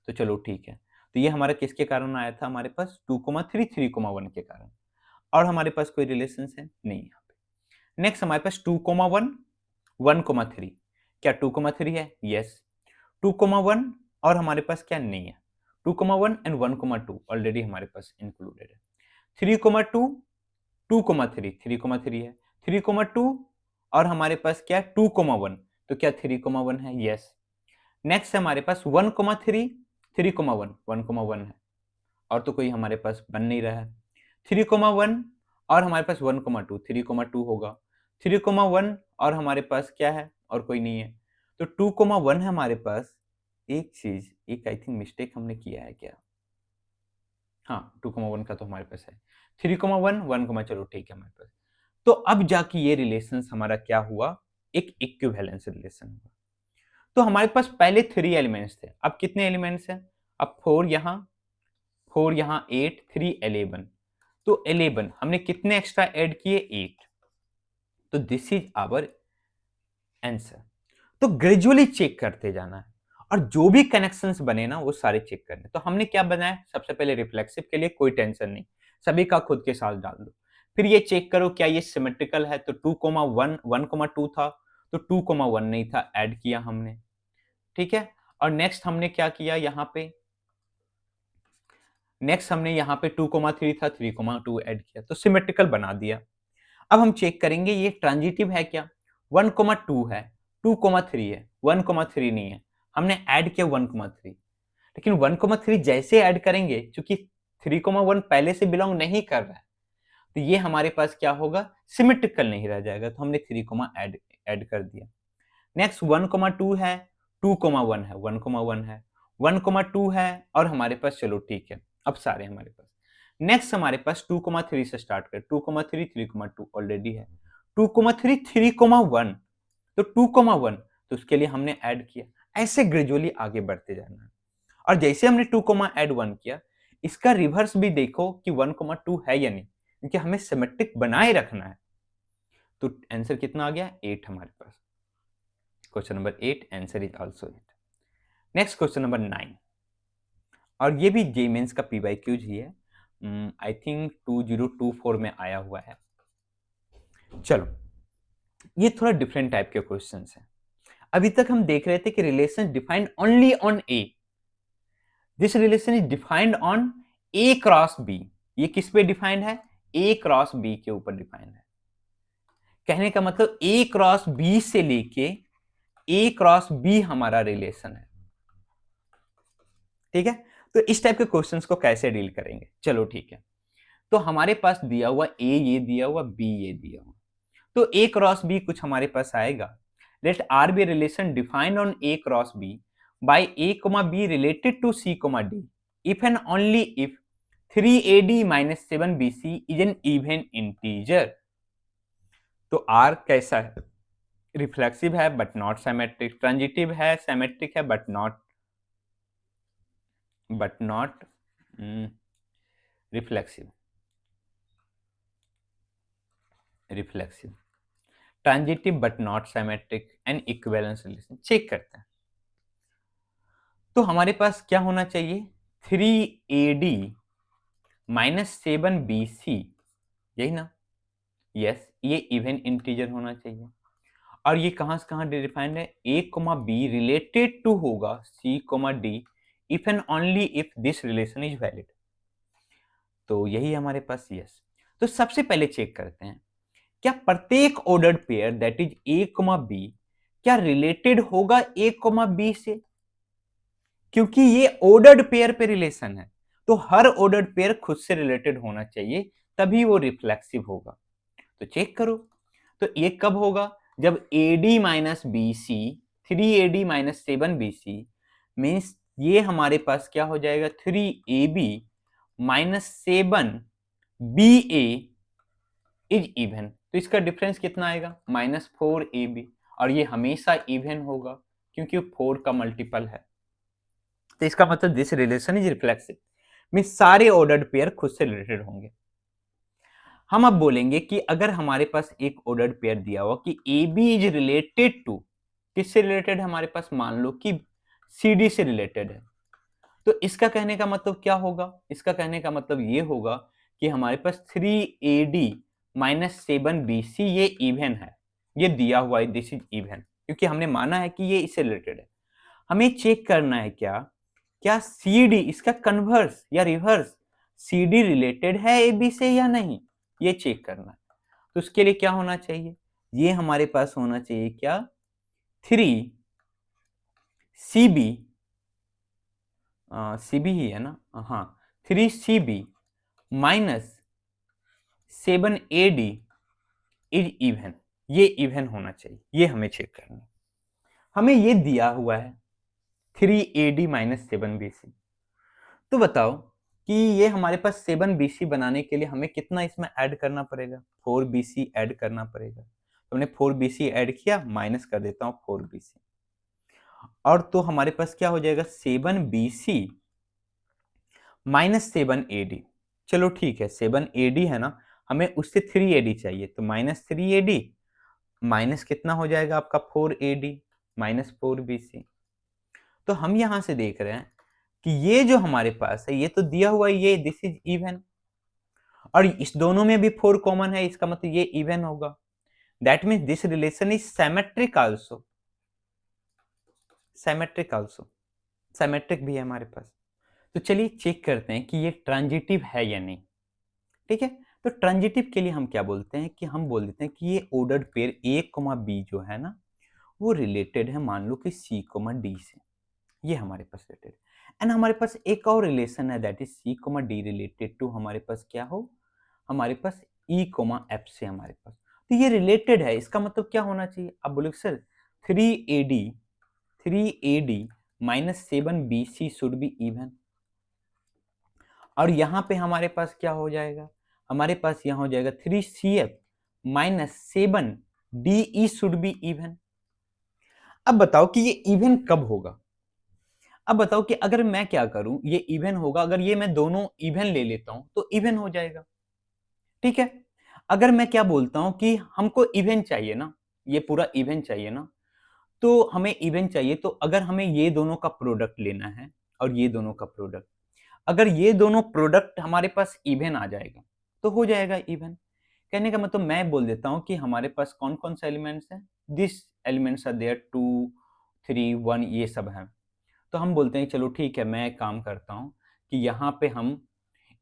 तो चलो ठीक है। तो ये हमारा किसके कारण आया था? हमारे पास 2,3, 3,1 के कारण। और हमारे पास कोई रिलेशन है नहीं यहाँ पे। नेक्स्ट हमारे पास 2,1, 1,3। क्या 2,3 है? यस। 2,1 और हमारे पास क्या नहीं है? 2,1 एंड 1,2 ऑलरेडी हमारे पास इंक्लूडेड है। 3,2, 2,3, 3,3 है, 3,2 और हमारे पास क्या है? 2,1। तो क्या 3,1 है? यस। नेक्स्ट हमारे पास 1,3, 3,1, 1,1 है और तो कोई हमारे पास बन नहीं रहा है। 3,1 और हमारे पास 1,2, 3,2 होगा। 3,1 और हमारे पास क्या है? और कोई नहीं है। तो 2,1 है हमारे पास। एक चीज, एक आई थिंक मिस्टेक हमने किया है क्या? हाँ 2,1 का तो हमारे पास है। 3,1, 1, चलो ठीक है हमारे पास। तो अब जाके ये रिलेशन हमारा क्या हुआ? एक इक्विवेलेंस रिलेशन हुआ। तो हमारे पास पहले 3 एलिमेंट्स थे, अब कितने एलिमेंट्स हैं? अब 4 यहाँ, 4 यहाँ, 8, 3, 11। तो 11 हमने कितने एक्स्ट्रा ऐड किए? 8। तो दिस इज आवर आंसर। तो ग्रेजुअली चेक करते जाना है और जो भी कनेक्शंस बने ना वो सारे चेक करने। तो हमने क्या बनाया? सबसे पहले रिफ्लेक्सिव के लिए कोई टेंशन नहीं, सभी का खुद के साथ डाल दो। फिर ये चेक करो क्या ये सिमेट्रिकल है। तो 2,1, 1,2 था तो 2,1 नहीं था, ऐड किया हमने। ठीक है। और नेक्स्ट हमने क्या किया यहाँ पे? नेक्स्ट हमने यहाँ पे 2,3 था, 3,2 ऐड किया तो सिमेट्रिकल बना दिया। अब हम चेक करेंगे ये ट्रांजिटिव है क्या? 1,2 है, 2,3 है, 1,3 नहीं है, हमने ऐड किया 1,3। लेकिन 1,3 जैसे ऐड करेंगे, चूंकि 3,1 पहले से बिलोंग नहीं कर रहा है तो ये हमारे पास क्या होगा? सिमेट्रिकल नहीं रह जाएगा। तो हमने 3, ऐड ऐड कर दिया। नेक्स्ट 1,2 है, 2,1 है, 1,1 है, 1,2 है और हमारे पास, चलो ठीक है अब सारे हमारे पास। नेक्स्ट हमारे पास 2,3 से स्टार्ट कर, 2,3, 3,2 ऑलरेडी है, 2,3, 3,1 तो 2,1 तो उसके लिए हमने ऐड किया। ऐसे ग्रेजुअली आगे बढ़ते जाना है। और जैसे हमने 2,1 किया, इसका रिवर्स भी देखो कि 1,2 है या नहीं, क्योंकि हमें सिमेट्रिक बनाए रखना है। तो आंसर कितना आ गया? 8 हमारे पास। Question number 8 answer is also 8। Next question number 9 और ये भी जे मेंस का पीवाईक्यूज ही है। आई थिंक 2024 में आया हुआ है। चलो ये थोड़ा डिफरेंट टाइप के क्वेश्चंस हैं। अभी तक हम देख रहे थे कि relation defined only on A. This relation is defined on A cross B. ये किस पे डिफाइंड है? ए क्रॉस बी के ऊपर डिफाइंड है। कहने का मतलब ए क्रॉस बी से लेके ए क्रॉस बी हमारा रिलेशन है। ठीक है। तो इस टाइप के क्वेश्चंस को कैसे डील करेंगे? चलो ठीक है। तो हमारे पास दिया हुआ ए ये दिया हुआ, बी ये दिया हुआ, तो ए क्रॉस बी कुछ हमारे पास आएगा। Let R B relation defined on A cross B by a comma b related to c comma d if and only if 3ad minus 7bc is an even integer. तो R कैसा है? Reflexive है but not symmetric, transitive है, symmetric है but not reflexive, reflexive, transitive but not symmetric and equivalence relation. Check करते हैं। तो हमारे पास क्या होना चाहिए, 3AD माइनस 7BC, यही ना? यस, ये इवन इंटीजर होना चाहिए। और ये कहां से कहां डिफाइंड है, A, B रिलेटेड टू होगा C, D if and only if this relation is valid. तो यही हमारे पास यस। तो सबसे पहले चेक करते हैं क्या प्रत्येक ordered pair that is A, B क्या रिलेटेड होगा A, B से, क्योंकि ये ऑर्डर्ड पेयर पे रिलेशन है, तो हर ऑर्डर्ड पेयर खुद से रिलेटेड होना चाहिए, तभी वो रिफ्लेक्सिव होगा। तो चेक करो, तो ये कब होगा, जब AD minus BC 3AD minus 7BC means ये हमारे पास क्या हो जाएगा, 3AB minus 7BA is even. तो इसका डिफरेंस कितना आएगा, -4AB, और ये हमेशा इवन होगा क्योंकि 4 का मल्टीपल है। तो इसका मतलब this relation is reflexive, means सारे ऑर्डर्ड पेयर खुद से रिलेटेड होंगे। हम अब बोलेंगे कि अगर हमारे पास एक ऑर्डर्ड पेयर दिया हुआ कि AB इज रिलेटेड टू, किससे रिलेटेड है हमारे पास, मान लो कि CD से रिलेटेड है, तो इसका कहने का मतलब क्या होगा, इसका कहने का मतलब ये होगा कि हमारे पास 3AD माइनस 7BC ये इवन है, ये दिया हुआ है, दिस इज इवन, क्योंकि हमने माना है कि ये इससे रिलेटेड है। हमें चेक करना है क्या CD इसका कन्वर्स या रिवर्स CD रिलेटेड है AB से या नहीं, ये चेक करना है। तो उसके लिए क्या होना चाहिए, ये हमारे पास होना चाहिए क्या, 3CB, CB ही है ना, हाँ, 3CB minus 7AD is even, ये इवन होना चाहिए, ये हमें चेक करना है। हमें ये दिया हुआ है 3AD माइनस 7BC। तो बताओ कि ये हमारे पास 7BC बनाने के लिए हमें कितना इसमें ऐड करना पड़ेगा, 4BC ऐड करना पड़ेगा। तो हमने 4BC ऐड किया, माइनस कर देता हूं 4BC, और तो हमारे पास क्या हो जाएगा, 7BC माइनस 7AD। चलो ठीक है, 7AD है ना, हमें उससे 3AD चाहिए, तो माइनस 3AD माइनस कितना हो जाएगा आपका 4AD माइनस 4BC। तो हम यहां से देख रहे हैं कि ये जो हमारे पास है ये तो दिया हुआ है, ये दिस इज इवन, और इस दोनों में भी 4 कॉमन है, इसका मतलब ये इवन होगा। That means this relation is symmetric also, symmetric also, symmetric भी है हमारे पास। तो चलिए चेक करते हैं कि ये ट्रांजिटिव है या नहीं। ठीक है, तो ट्रांजिटिव के लिए हम क्या बोलते हैं कि हम बोल देते हैं कि ये ऑर्डर्ड पेयर A, B जो है ना, वो रिलेटेड है मान लो कि C, D से, ये हमारे पास रिलेटेड। एंड हमारे पास एक और रिलेशन है that is C, D related to हमारे पास क्या हो, हमारे पास E, F से हमारे पास, तो ये रिलेटेड है, इसका मतलब क्या होना चाहिए, अब बोले sir 3AD minus 7BC should be even, और यहां पे हमारे पास क्या हो जाएगा, हमारे पास यहां हो जाएगा 3CF minus 7DE should be even. अब बताओ कि ये इवन कब होगा, अब बताओ कि अगर मैं क्या करूं, ये इवन होगा अगर ये मैं दोनों इवन ले लेता हूं तो इवन हो जाएगा। ठीक है, अगर मैं क्या बोलता हूं कि हमको इवन चाहिए ना, ये पूरा इवन चाहिए ना, तो हमें इवन चाहिए, तो अगर हमें ये दोनों का प्रोडक्ट लेना है और ये दोनों का प्रोडक्ट, अगर ये दोनों प्रोडक्ट हमारे पास इवन आ जाएगा तो हो जाएगा इवन। कहने का मतलब मैं बोल देता हूं कि हमारे पास कौन कौन सा एलिमेंट्स हैं, दिस एलिमेंट्स आर देयर 2 3 1 ये सब हैं। तो हम बोलते हैं चलो ठीक है, मैं एक काम करता हूं कि यहाँ पे हम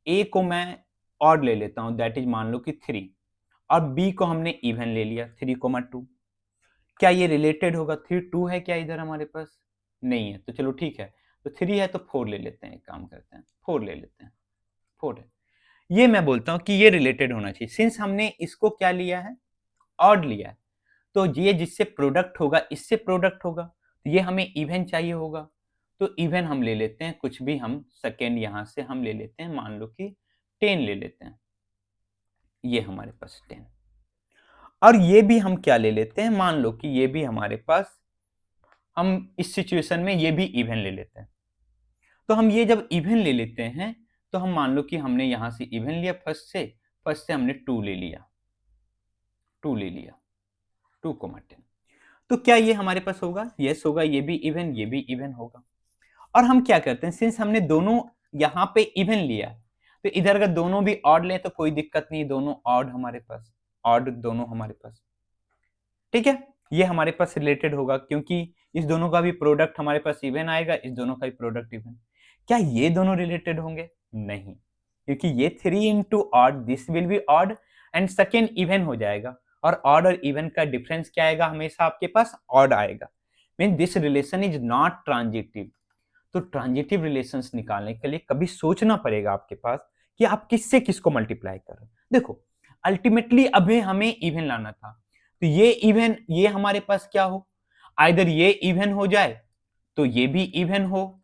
ए को मैं ऑड ले लेता हूं, दैट इज मान लो कि 3, और बी को हमने इवन ले लिया 3, 2। क्या ये रिलेटेड होगा, 3 2 है क्या इधर हमारे पास, नहीं है, तो चलो ठीक है, तो 3 है तो 4 ले लेते हैं, एक काम करते हैं 4 ले लेते हैं, 4 है, ये मैं बोलता हूं कि ये रिलेटेड होना चाहिए, सिंस हमने इसको क्या लिया है, ऑड लिया है, तो ये जिससे प्रोडक्ट होगा इससे प्रोडक्ट होगा, तो ये हमें इवन चाहिए होगा, तो इवन हम ले लेते हैं, कुछ भी हम सेकेंड यहां से हम ले लेते हैं, मान लो कि 10 ले लेते हैं, ये हमारे पास 10, और ये भी हम क्या ले लेते हैं, मान लो कि ये भी हमारे पास, हम इस सिचुएशन में ये भी इवन ले लेते हैं। तो हम ये जब इवन ले लेते हैं तो तो हम मान लो कि हमने यहां से इवन लिया, फर्स्ट से हमने 2 ले लिया, 2,10। तो क्या ये हमारे पास होगा? यस होगा, ये भी इवन होगा। और हम क्या करते हैं, सिंस हमने दोनों यहां पे इवन लिया, तो इधर अगर दोनों भी ऑड लें तो कोई दिक्कत नहीं, दोनों ऑड हमारे पास, ऑड दोनों हमारे पास, ठीक है। ये हमारे पास रिलेटेड होगा क्योंकि इस दोनों का भी प्रोडक्ट हमारे पास इवन आएगा, इस दोनों का भी प्रोडक्ट इवन। क्या ये दोनों रिलेटेड होंगे? नहीं, क्योंकि ये 3 into odd, this will be odd and second even हो जाएगा, और ऑड और इवन का डिफरेंस क्या आएगा? हमेशा आपके पास ऑड आएगा। Mean this relation is not transitive. तो ट्रांजिटिव रिलेशंस निकालने के लिए कभी सोचना पड़ेगा आपके पास कि आप किससे किसको मल्टीप्लाई कर रहे हैं। देखो, अल्टीमेटली अभी हमें इवन लाना था, तो ये इवन, ये हमारे पास क्या हो, आइदर ये इवन हो जाए तो ये भी इवन हो,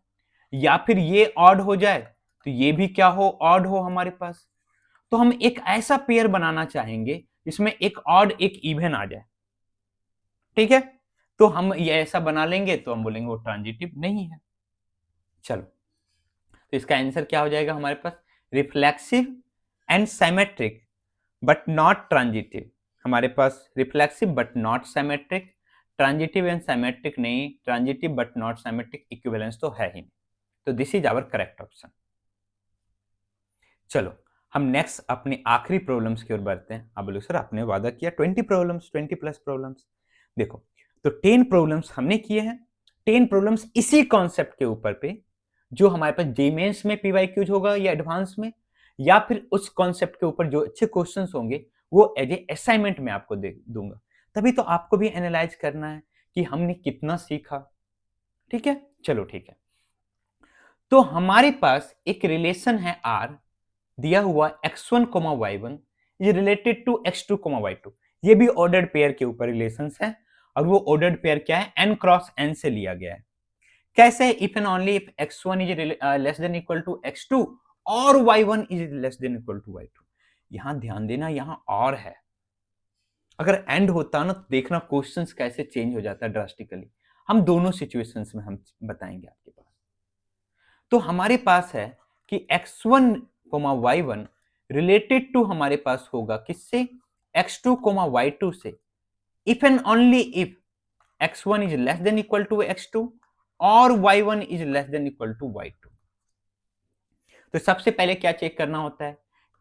या फिर ये ऑड हो जाए तो ये भी क्या हो, ऑड हो हमारे पास। तो हम एक ऐसा पेयर बनाना चाहेंगे जिसमें एक ऑड एक इवन आ जाए, ठीक है। तो हम ये ऐसा बना लेंगे तो हम बोलेंगे वो ट्रांजिटिव नहीं है। चलो, तो इसका आंसर क्या हो जाएगा हमारे पास? Reflexive and symmetric but not transitive. हमारे पास reflexive but not symmetric, transitive and symmetric नहीं, transitive but not symmetric, equivalence तो है ही नहीं। तो this is our correct option. चलो, हम नेक्स्ट अपनी आखिरी प्रॉब्लम्स की ओर बढ़ते हैं। अब बोलो सर आपने वादा किया 20 प्रॉब्लम्स, 20 प्लस प्रॉब्लम्स। देखो, तो 10 प्रॉब्लम्स हमने किए हैं, 10 प्रॉब्लम्स इसी कॉन्सेप्ट के ऊपर पे जो हमारे पास जे मेंस में पीवाईक्यूज होगा या एडवांस में, या फिर उस कॉन्सेप्ट के ऊपर जो अच्छे क्वेश्चंस होंगे वो एज ए असाइनमेंट में आपको दे दूंगा। तभी तो आपको भी एनालाइज करना है कि हमने कितना सीखा, ठीक है। चलो ठीक है, तो हमारे पास एक रिलेशन है आर दिया हुआ x1, y1 ये रिलेटेड टू x2, y2। ये भी ऑर्डर्ड पेयर के ऊपर रिलेशंस है, और वो ऑर्डर्ड पेयर क्या है? n क्रॉस n से लिया गया है। कैसे? If and only if x1 is less than equal to x2 और y1 is less than equal to y2। यहां ध्यान देना, यहां और है, अगर एंड होता ना तो देखना क्वेश्चंस कैसे चेंज हो जाता है ड्रास्टिकली। हम दोनों सिचुएशंस में हम बताएंगे आपके पास। तो हमारे पास है कि x1, y1 रिलेटेड टू हमारे पास होगा किससे? x2, y2 से, if and only if x1 is less than equal to x2 और y1 is less than equal to y2। तो सबसे पहले क्या चेक करना होता है?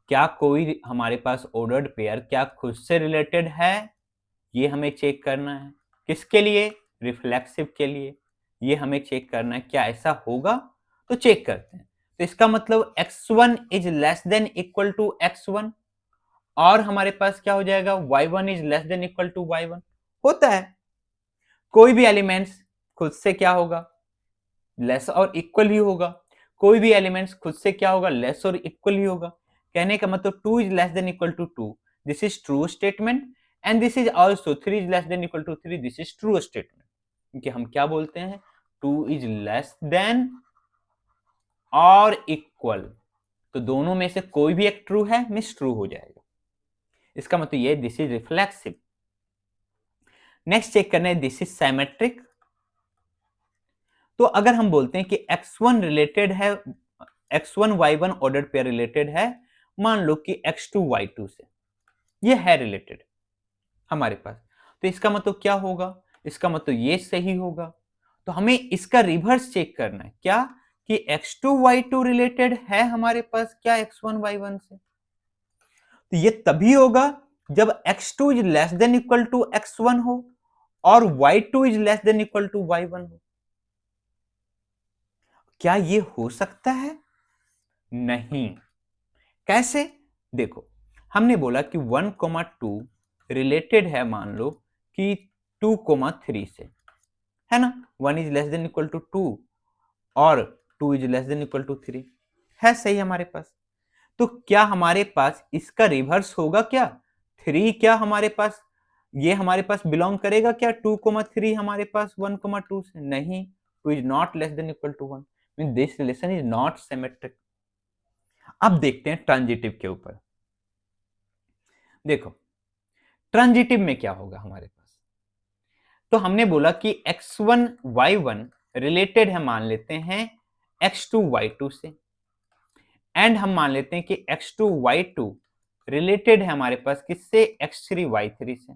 क्या कोई हमारे पास ऑर्डर्ड पेयर क्या खुद से रिलेटेड है, ये हमें चेक करना है। किसके लिए? रिफ्लेक्सिव के लिए। ये हमें चेक करना है, क्या ऐसा होगा? तो चेक करते हैं। तो इसका मतलब x1 is less than equal to x1 और हमारे पास क्या हो जाएगा? y1 is less than equal to y1 होता है। कोई भी एलिमेंट्स खुद से क्या होगा? लेस और इक्वल ही होगा। कोई भी एलिमेंट्स खुद से क्या होगा? लेस और इक्वल ही होगा। कहने का मतलब 2 is less than equal to 2, this is true statement, and this is also 3 is less than equal to 3, this is true statement. क्योंकि हम क्या बोलते हैं? 2 इज लेस देन और इक्वल, तो दोनों में से कोई भी एक ट्रू है, मिस ट्रू हो जाएगा। इसका मतलब ये this is reflexive. Next check करना है, दिस इज सिमेट्रिक। तो अगर हम बोलते हैं कि x1 रिलेटेड है, x1 y1 ordered pair related है, मान लो कि x2 y2 से, ये है रिलेटेड हमारे पास, तो इसका मतलब क्या होगा? इसका मतलब ये सही होगा। तो हमें इसका रिवर्स चेक करना है, क्या? कि x2 y2 रिलेटेड है हमारे पास क्या x1 y1 से। तो ये तभी होगा जब x2 is less than equal to x1 हो और y2 is less than equal to y1 हो। क्या ये हो सकता है? नहीं। कैसे? देखो, हमने बोला कि 1,2 रिलेटेड है, मान लो कि 2,3 से, है ना। 1 is less than equal to 2 और 2 is less than equal to 3 है, सही हमारे पास। तो क्या हमारे पास इसका रिवर्स होगा क्या? 3 क्या हमारे पास, ये हमारे पास बिलोंग करेगा क्या 2,3 हमारे पास 1,2 से? नहीं, 2 is not less than equal to 1, mean this relation is not symmetric. अब देखते हैं ट्रांजिटिव के ऊपर। देखो, ट्रांजिटिव में क्या होगा हमारे पास? तो हमने बोला कि x1 y1 रिलेटेड है, मान लेते हैं x2 y2 से, एंड हम मान लेते हैं कि x2 y2 रिलेटेड है हमारे पास किससे, x3 y3 से।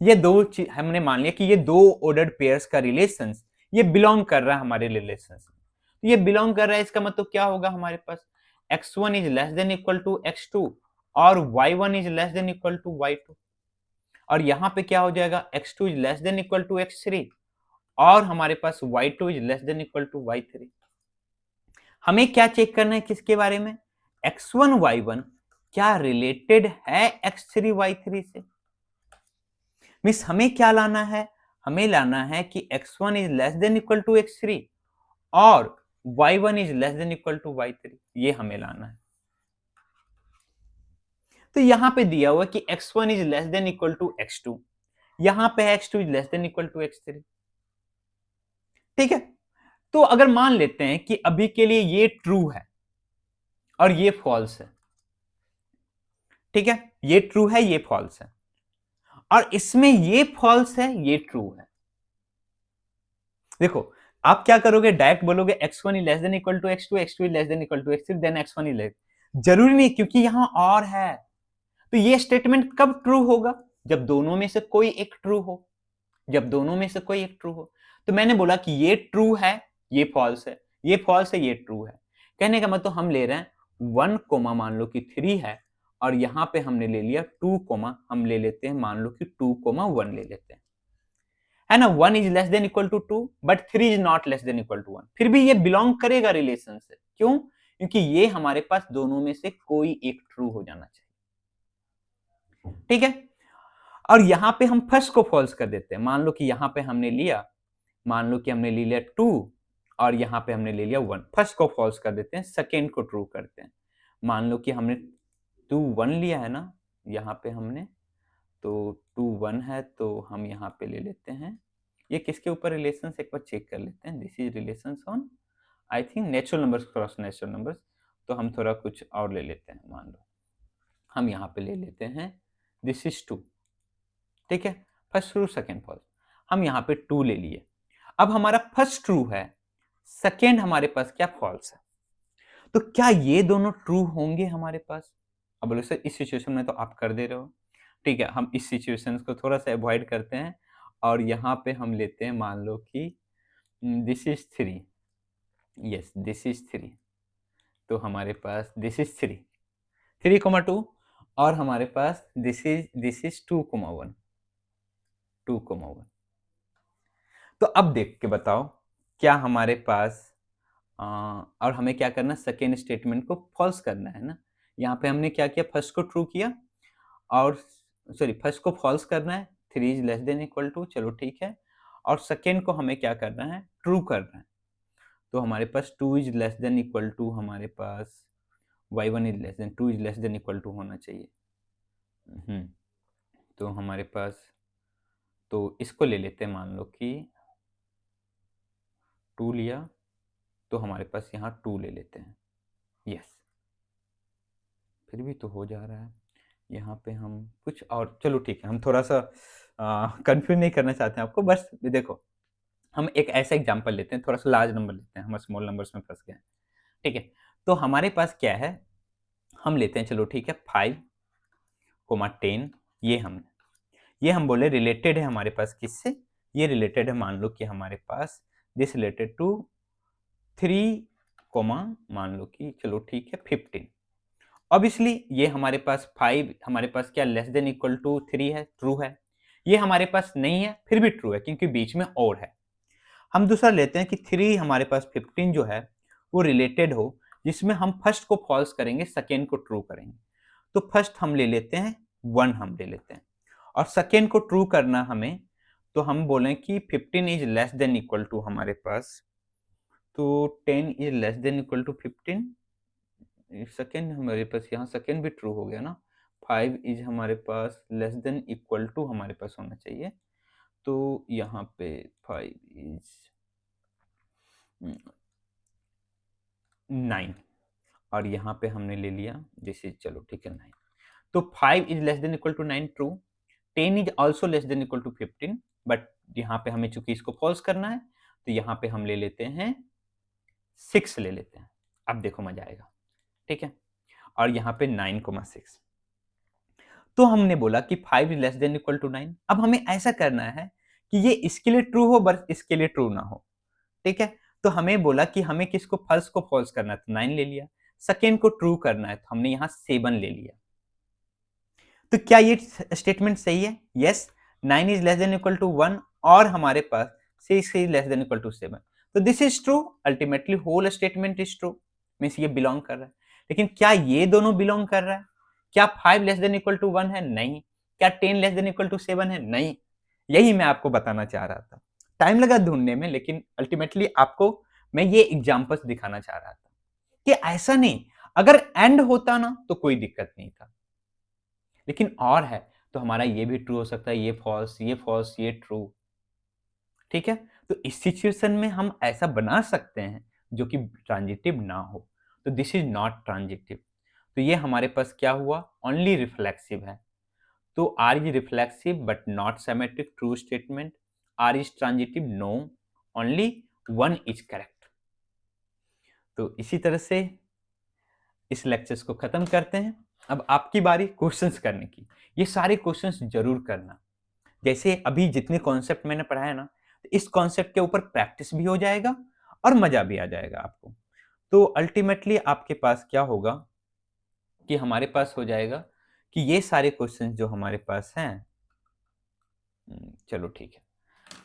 ये दो चीज हमने मान लिया कि ये दो ऑर्डर्ड पेयर्स का रिलेशन ये बिलोंग कर रहा है हमारे रिलेशन में। ये बिलोंग कर रहा है, इसका मतलब क्या होगा हमारे पास, x1 is less than equal to x2 और y1 is less than equal to y2। और यहां पे क्या हो जाएगा, x2 is less than equal to x3 और हमारे पास y2 is less than equal to y3। हमें क्या चेक करना है किसके बारे में, x1 y1 क्या रिलेटेड है x3 y3 से। मीन्स हमें क्या लाना है, हमें लाना है कि x1 is less than equal to x3 और y1 is less than equal to y3, ये हमें लाना है। तो यहां पे दिया हुआ कि x1 is less than equal to x2, यहां पे है x2 is less than equal to x3। ठीक है, तो अगर मान लेते हैं कि अभी के लिए ये ट्रू है और ये फॉल्स है, ठीक है, ये ट्रू है ये फॉल्स है, और इसमें ये फॉल्स है ये ट्रू है। देखो आप क्या करोगे, डायरेक्ट बोलोगे x1 is less than equal to x2, x2 is less than equal to x3, then x1 is less. जरूरी नहीं, क्योंकि यहां और है। तो ये स्टेटमेंट कब ट्रू होगा, जब दोनों में से कोई एक ट्रू हो, जब दोनों में से कोई एक ट्रू हो। तो मैंने बोला कि ये ट्रू है ये फॉल्स है, ये फॉल्स है ये ट्रू है। कहने का मतलब हम ले रहे हैं 1 कोमा मान लो कि 3 है, और यहां पे हमने ले लिया 2 कोमा, हम ले लेते हैं मान लो कि 2 कोमा 1 ले लेते हैं, है ना। 1 is less than equal to 2 but 3 is not less than equal to 1, फिर भी ये बिलोंग करेगा रिलेशन से। क्यों, क्योंकि ये हमारे पास दोनों में से कोई एक ट्रू हो जाना चाहिए। ठीक है, और यहां पे हम फर्स्ट को फॉल्स कर देते हैं। मान लो कि यहां पे हमने लिया, मान लो कि हमने ले लिया 2 और यहां पे हमने ले लिया 1, फर्स्ट को फॉल्स कर देते हैं, सेकेंड को ट्रू करते हैं। मान लो कि हमने 2 1 लिया है ना यहां पे हमने, तो 2 1 है, तो हम यहां पे ले लेते हैं, ये किसके ऊपर रिलेशन एक बार चेक कर लेते हैं। This is relation on I think natural numbers cross natural numbers. तो हम थोड़ा कुछ और ले लेते हैं, मान लो हम यहाँ पे ले लेते हैं दिस इज 2, ठीक है, फर्स्ट ट्रू सेकेंड फॉल्स, हम यहाँ पे 2 ले लिए। अब हमारा फर्स्ट ट्रू है, सेकेंड हमारे पास क्या फॉल्स है, तो क्या ये दोनों ट्रू होंगे हमारे पास। अब बोलो सर इस सिचुएशन में तो आप कर दे रहे हो, ठीक है, हम इस सिचुएशन को थोड़ा सा अवॉइड करते हैं और यहाँ पे हम लेते हैं मान लो कि this is 3, yes this is 3, तो हमारे पास दिस इज 3 3,2 और हमारे पास दिस इज 2,1 2,1। तो अब देख के बताओ क्या हमारे पास और हमें क्या करना, सेकेंड स्टेटमेंट को फॉल्स करना है ना। यहाँ पे हमने क्या किया, फर्स्ट को ट्रू किया और सॉरी फर्स्ट को फॉल्स करना है, 3 is less than equal to, चलो ठीक है, और सेकेंड को हमें क्या करना है, ट्रू करना है। तो हमारे पास 2 is less than equal to, हमारे पास y1 is less than 2 is less than equal to होना चाहिए। तो हमारे पास, तो इसको ले लेते हैं, मान लो कि 2 लिया, तो हमारे पास यहाँ 2 ले लेते हैं, यस फिर भी तो हो जा रहा है। यहाँ पे हम कुछ और, चलो ठीक है, हम थोड़ा सा कंफ्यूज नहीं करना चाहते हैं आपको, बस देखो हम एक ऐसा एग्जांपल लेते हैं, थोड़ा सा लार्ज नंबर लेते हैं, हम स्मॉल नंबर्स में फंस गए हैं, ठीक है। तो हमारे पास क्या है, हम लेते हैं, चलो ठीक है 5, 10, ये हम बोले रिलेटेड है हमारे पास किससे, ये रिलेटेड है मान लो कि हमारे पास दिस रिलेटेड टू 3, मान लो कि चलो ठीक है 15। ऑब्वियसली ये हमारे पास 5 हमारे पास क्या लेस देन इक्वल टू 3 है, ट्रू है। ये हमारे पास नहीं है फिर भी ट्रू है क्योंकि बीच में और है। हम दूसरा लेते हैं कि 3 हमारे पास 15 जो है वो रिलेटेड हो, जिसमें हम फर्स्ट को फॉल्स करेंगे सेकेंड को ट्रू करेंगे। तो फर्स्ट हम ले लेते हैं 1, हम ले लेते हैं, और सेकेंड को ट्रू करना हमें, तो हम बोलें कि 15 is less than equal to हमारे पास, तो 10 is less than equal to 15, second हमारे पास यहाँ सेकेंड भी ट्रू हो गया ना, 5 इज हमारे पास लेस देन इक्वल टू हमारे पास होना चाहिए, तो यहाँ पे 5 इज 9 और यहाँ पे हमने ले लिया दिस इज, चलो ठीक है 9, तो 5 is less than equal to 9 true, 10 is also less than equal to 15, but यहाँ पे हमें चूंकि इसको फॉल्स करना है तो यहाँ पे हम ले लेते हैं 6 ले लेते हैं, अब देखो मजा आएगा, ठीक है। और यहाँ पे 9,6। तो हमने बोला कि 5 लेस देन इक्वल टू 9। अब हमें ऐसा करना है कि ये इसके लिए ट्रू हो बस इसके लिए ट्रू ना हो, ठीक है। तो हमें बोला कि हमें किसको फर्स्ट को फॉल्स करना है तो 9 ले लिया, सेकेंड को ट्रू करना है तो हमने यहाँ 7 ले लिया। तो क्या ये स्टेटमेंट सही है? Yes, 9 is less than equal to 1 और हमारे पास 6 is less than equal to 7। तो this is true, ultimately whole statement is true, means ये बिलोंग कर रहा है। लेकिन क्या ये दोनों बिलोंग कर रहा है? क्या 5 लेस देन इक्वल टू 1 है? नहीं। क्या 10 लेस देन इक्वल टू 7 है? नहीं। यही मैं आपको बताना चाह रहा था। टाइम लगा ढूंढने में, लेकिन अल्टीमेटली आपको मैं ये एग्जांपल्स दिखाना चाह रहा था कि ऐसा नहीं, अगर एंड होता ना तो कोई दिक्कत नहीं था, लेकिन और है तो हमारा ये भी ट्रू हो सकता है, ये फॉल्स, ये फॉल्स, ये ट्रू, ठीक है। तो इस सिचुएशन में हम ऐसा बना सकते हैं जो कि ट्रांजिटिव ना हो, तो दिस इज नॉट ट्रांजिटिव। तो ये हमारे पास क्या हुआ? ओनली रिफ्लेक्सिव है। तो R is reflexive but not symmetric, true statement. R is transitive, no, only one is correct. तो इसी तरह से इस लेक्चर्स को खत्म करते हैं। अब आपकी बारी क्वेश्चंस करने की। ये सारे क्वेश्चंस जरूर करना। जैसे अभी जितने कॉन्सेप्ट मैंने पढ़ाया ना, तो इस कॉन्सेप्ट के ऊपर प्रैक्टिस भी हो जाएगा और मजा भी आ जाएगा आपको। तो अल्टीमेटली आपके पास क्या होगा कि हमारे पास हो जाएगा कि ये सारे क्वेश्चंस जो हमारे पास हैं, चलो ठीक है,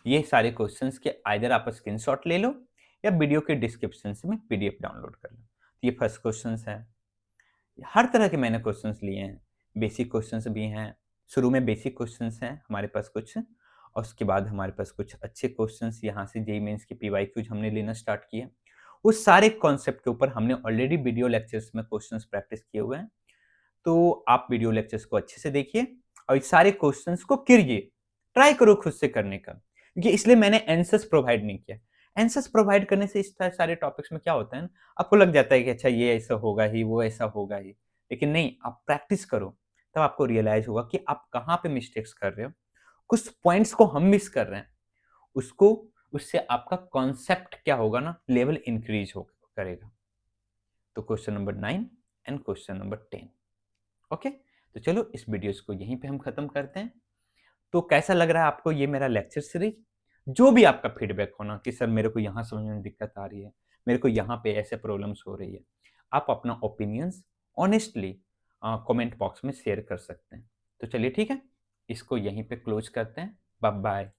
ये सारे क्वेश्चंस के आइदर आप स्क्रीनशॉट ले लो या वीडियो के डिस्क्रिप्शन से में पीडीएफ डाउनलोड कर लो। तो ये फर्स्ट क्वेश्चंस है। हर तरह के मैंने क्वेश्चंस लिए हैं, बेसिक क्वेश्चंस भी हैं, शुरू में बेसिक क्वेश्चंस हैं हमारे पास कुछ, और उसके बाद हमारे पास कुछ अच्छे क्वेश्चंस यहाँ से जेईई मेंस के पीवाईक्यूज हमने लेना स्टार्ट किया। उस सारे कॉन्सेप्ट के ऊपर हमने ऑलरेडी वीडियो लेक्चर्स में क्वेश्चंस प्रैक्टिस किए हुए हैं। तो आप वीडियो लेक्चर्स को अच्छे से देखिए और इस सारे क्वेश्चंस को करिए, ट्राई करो खुद से करने का, क्योंकि इसलिए मैंने आंसर्स प्रोवाइड नहीं किया। आंसर्स प्रोवाइड करने से इस सारे टॉपिक्स में क्या होता है ना, आपको लग जाता है कि अच्छा ये ऐसा होगा ही, वो ऐसा होगा ही, लेकिन नहीं, आप प्रैक्टिस करो तब आपको रियलाइज होगा कि आप कहाँ पे मिस्टेक्स कर रहे हो, कुछ पॉइंट्स को हम मिस कर रहे हैं, उसको, उससे आपका कॉन्सेप्ट क्या होगा ना, लेवल इंक्रीज हो करेगा। तो question number 9 and question number 10। Okay, तो चलो इस वीडियोस को यहीं पे हम खत्म करते हैं। तो कैसा लग रहा है आपको ये मेरा लेक्चर सीरीज? जो भी आपका फीडबैक हो ना कि सर मेरे को यहाँ समझने में दिक्कत आ रही है, मेरे को यहाँ पे ऐसे प्रॉब्लम्स हो रही है, आप अपना ओपिनियंस ऑनेस्टली कमेंट बॉक्स में शेयर कर सकते हैं। तो चलिए ठीक है, इसको यहीं पे क्लोज करते हैं। Bye bye.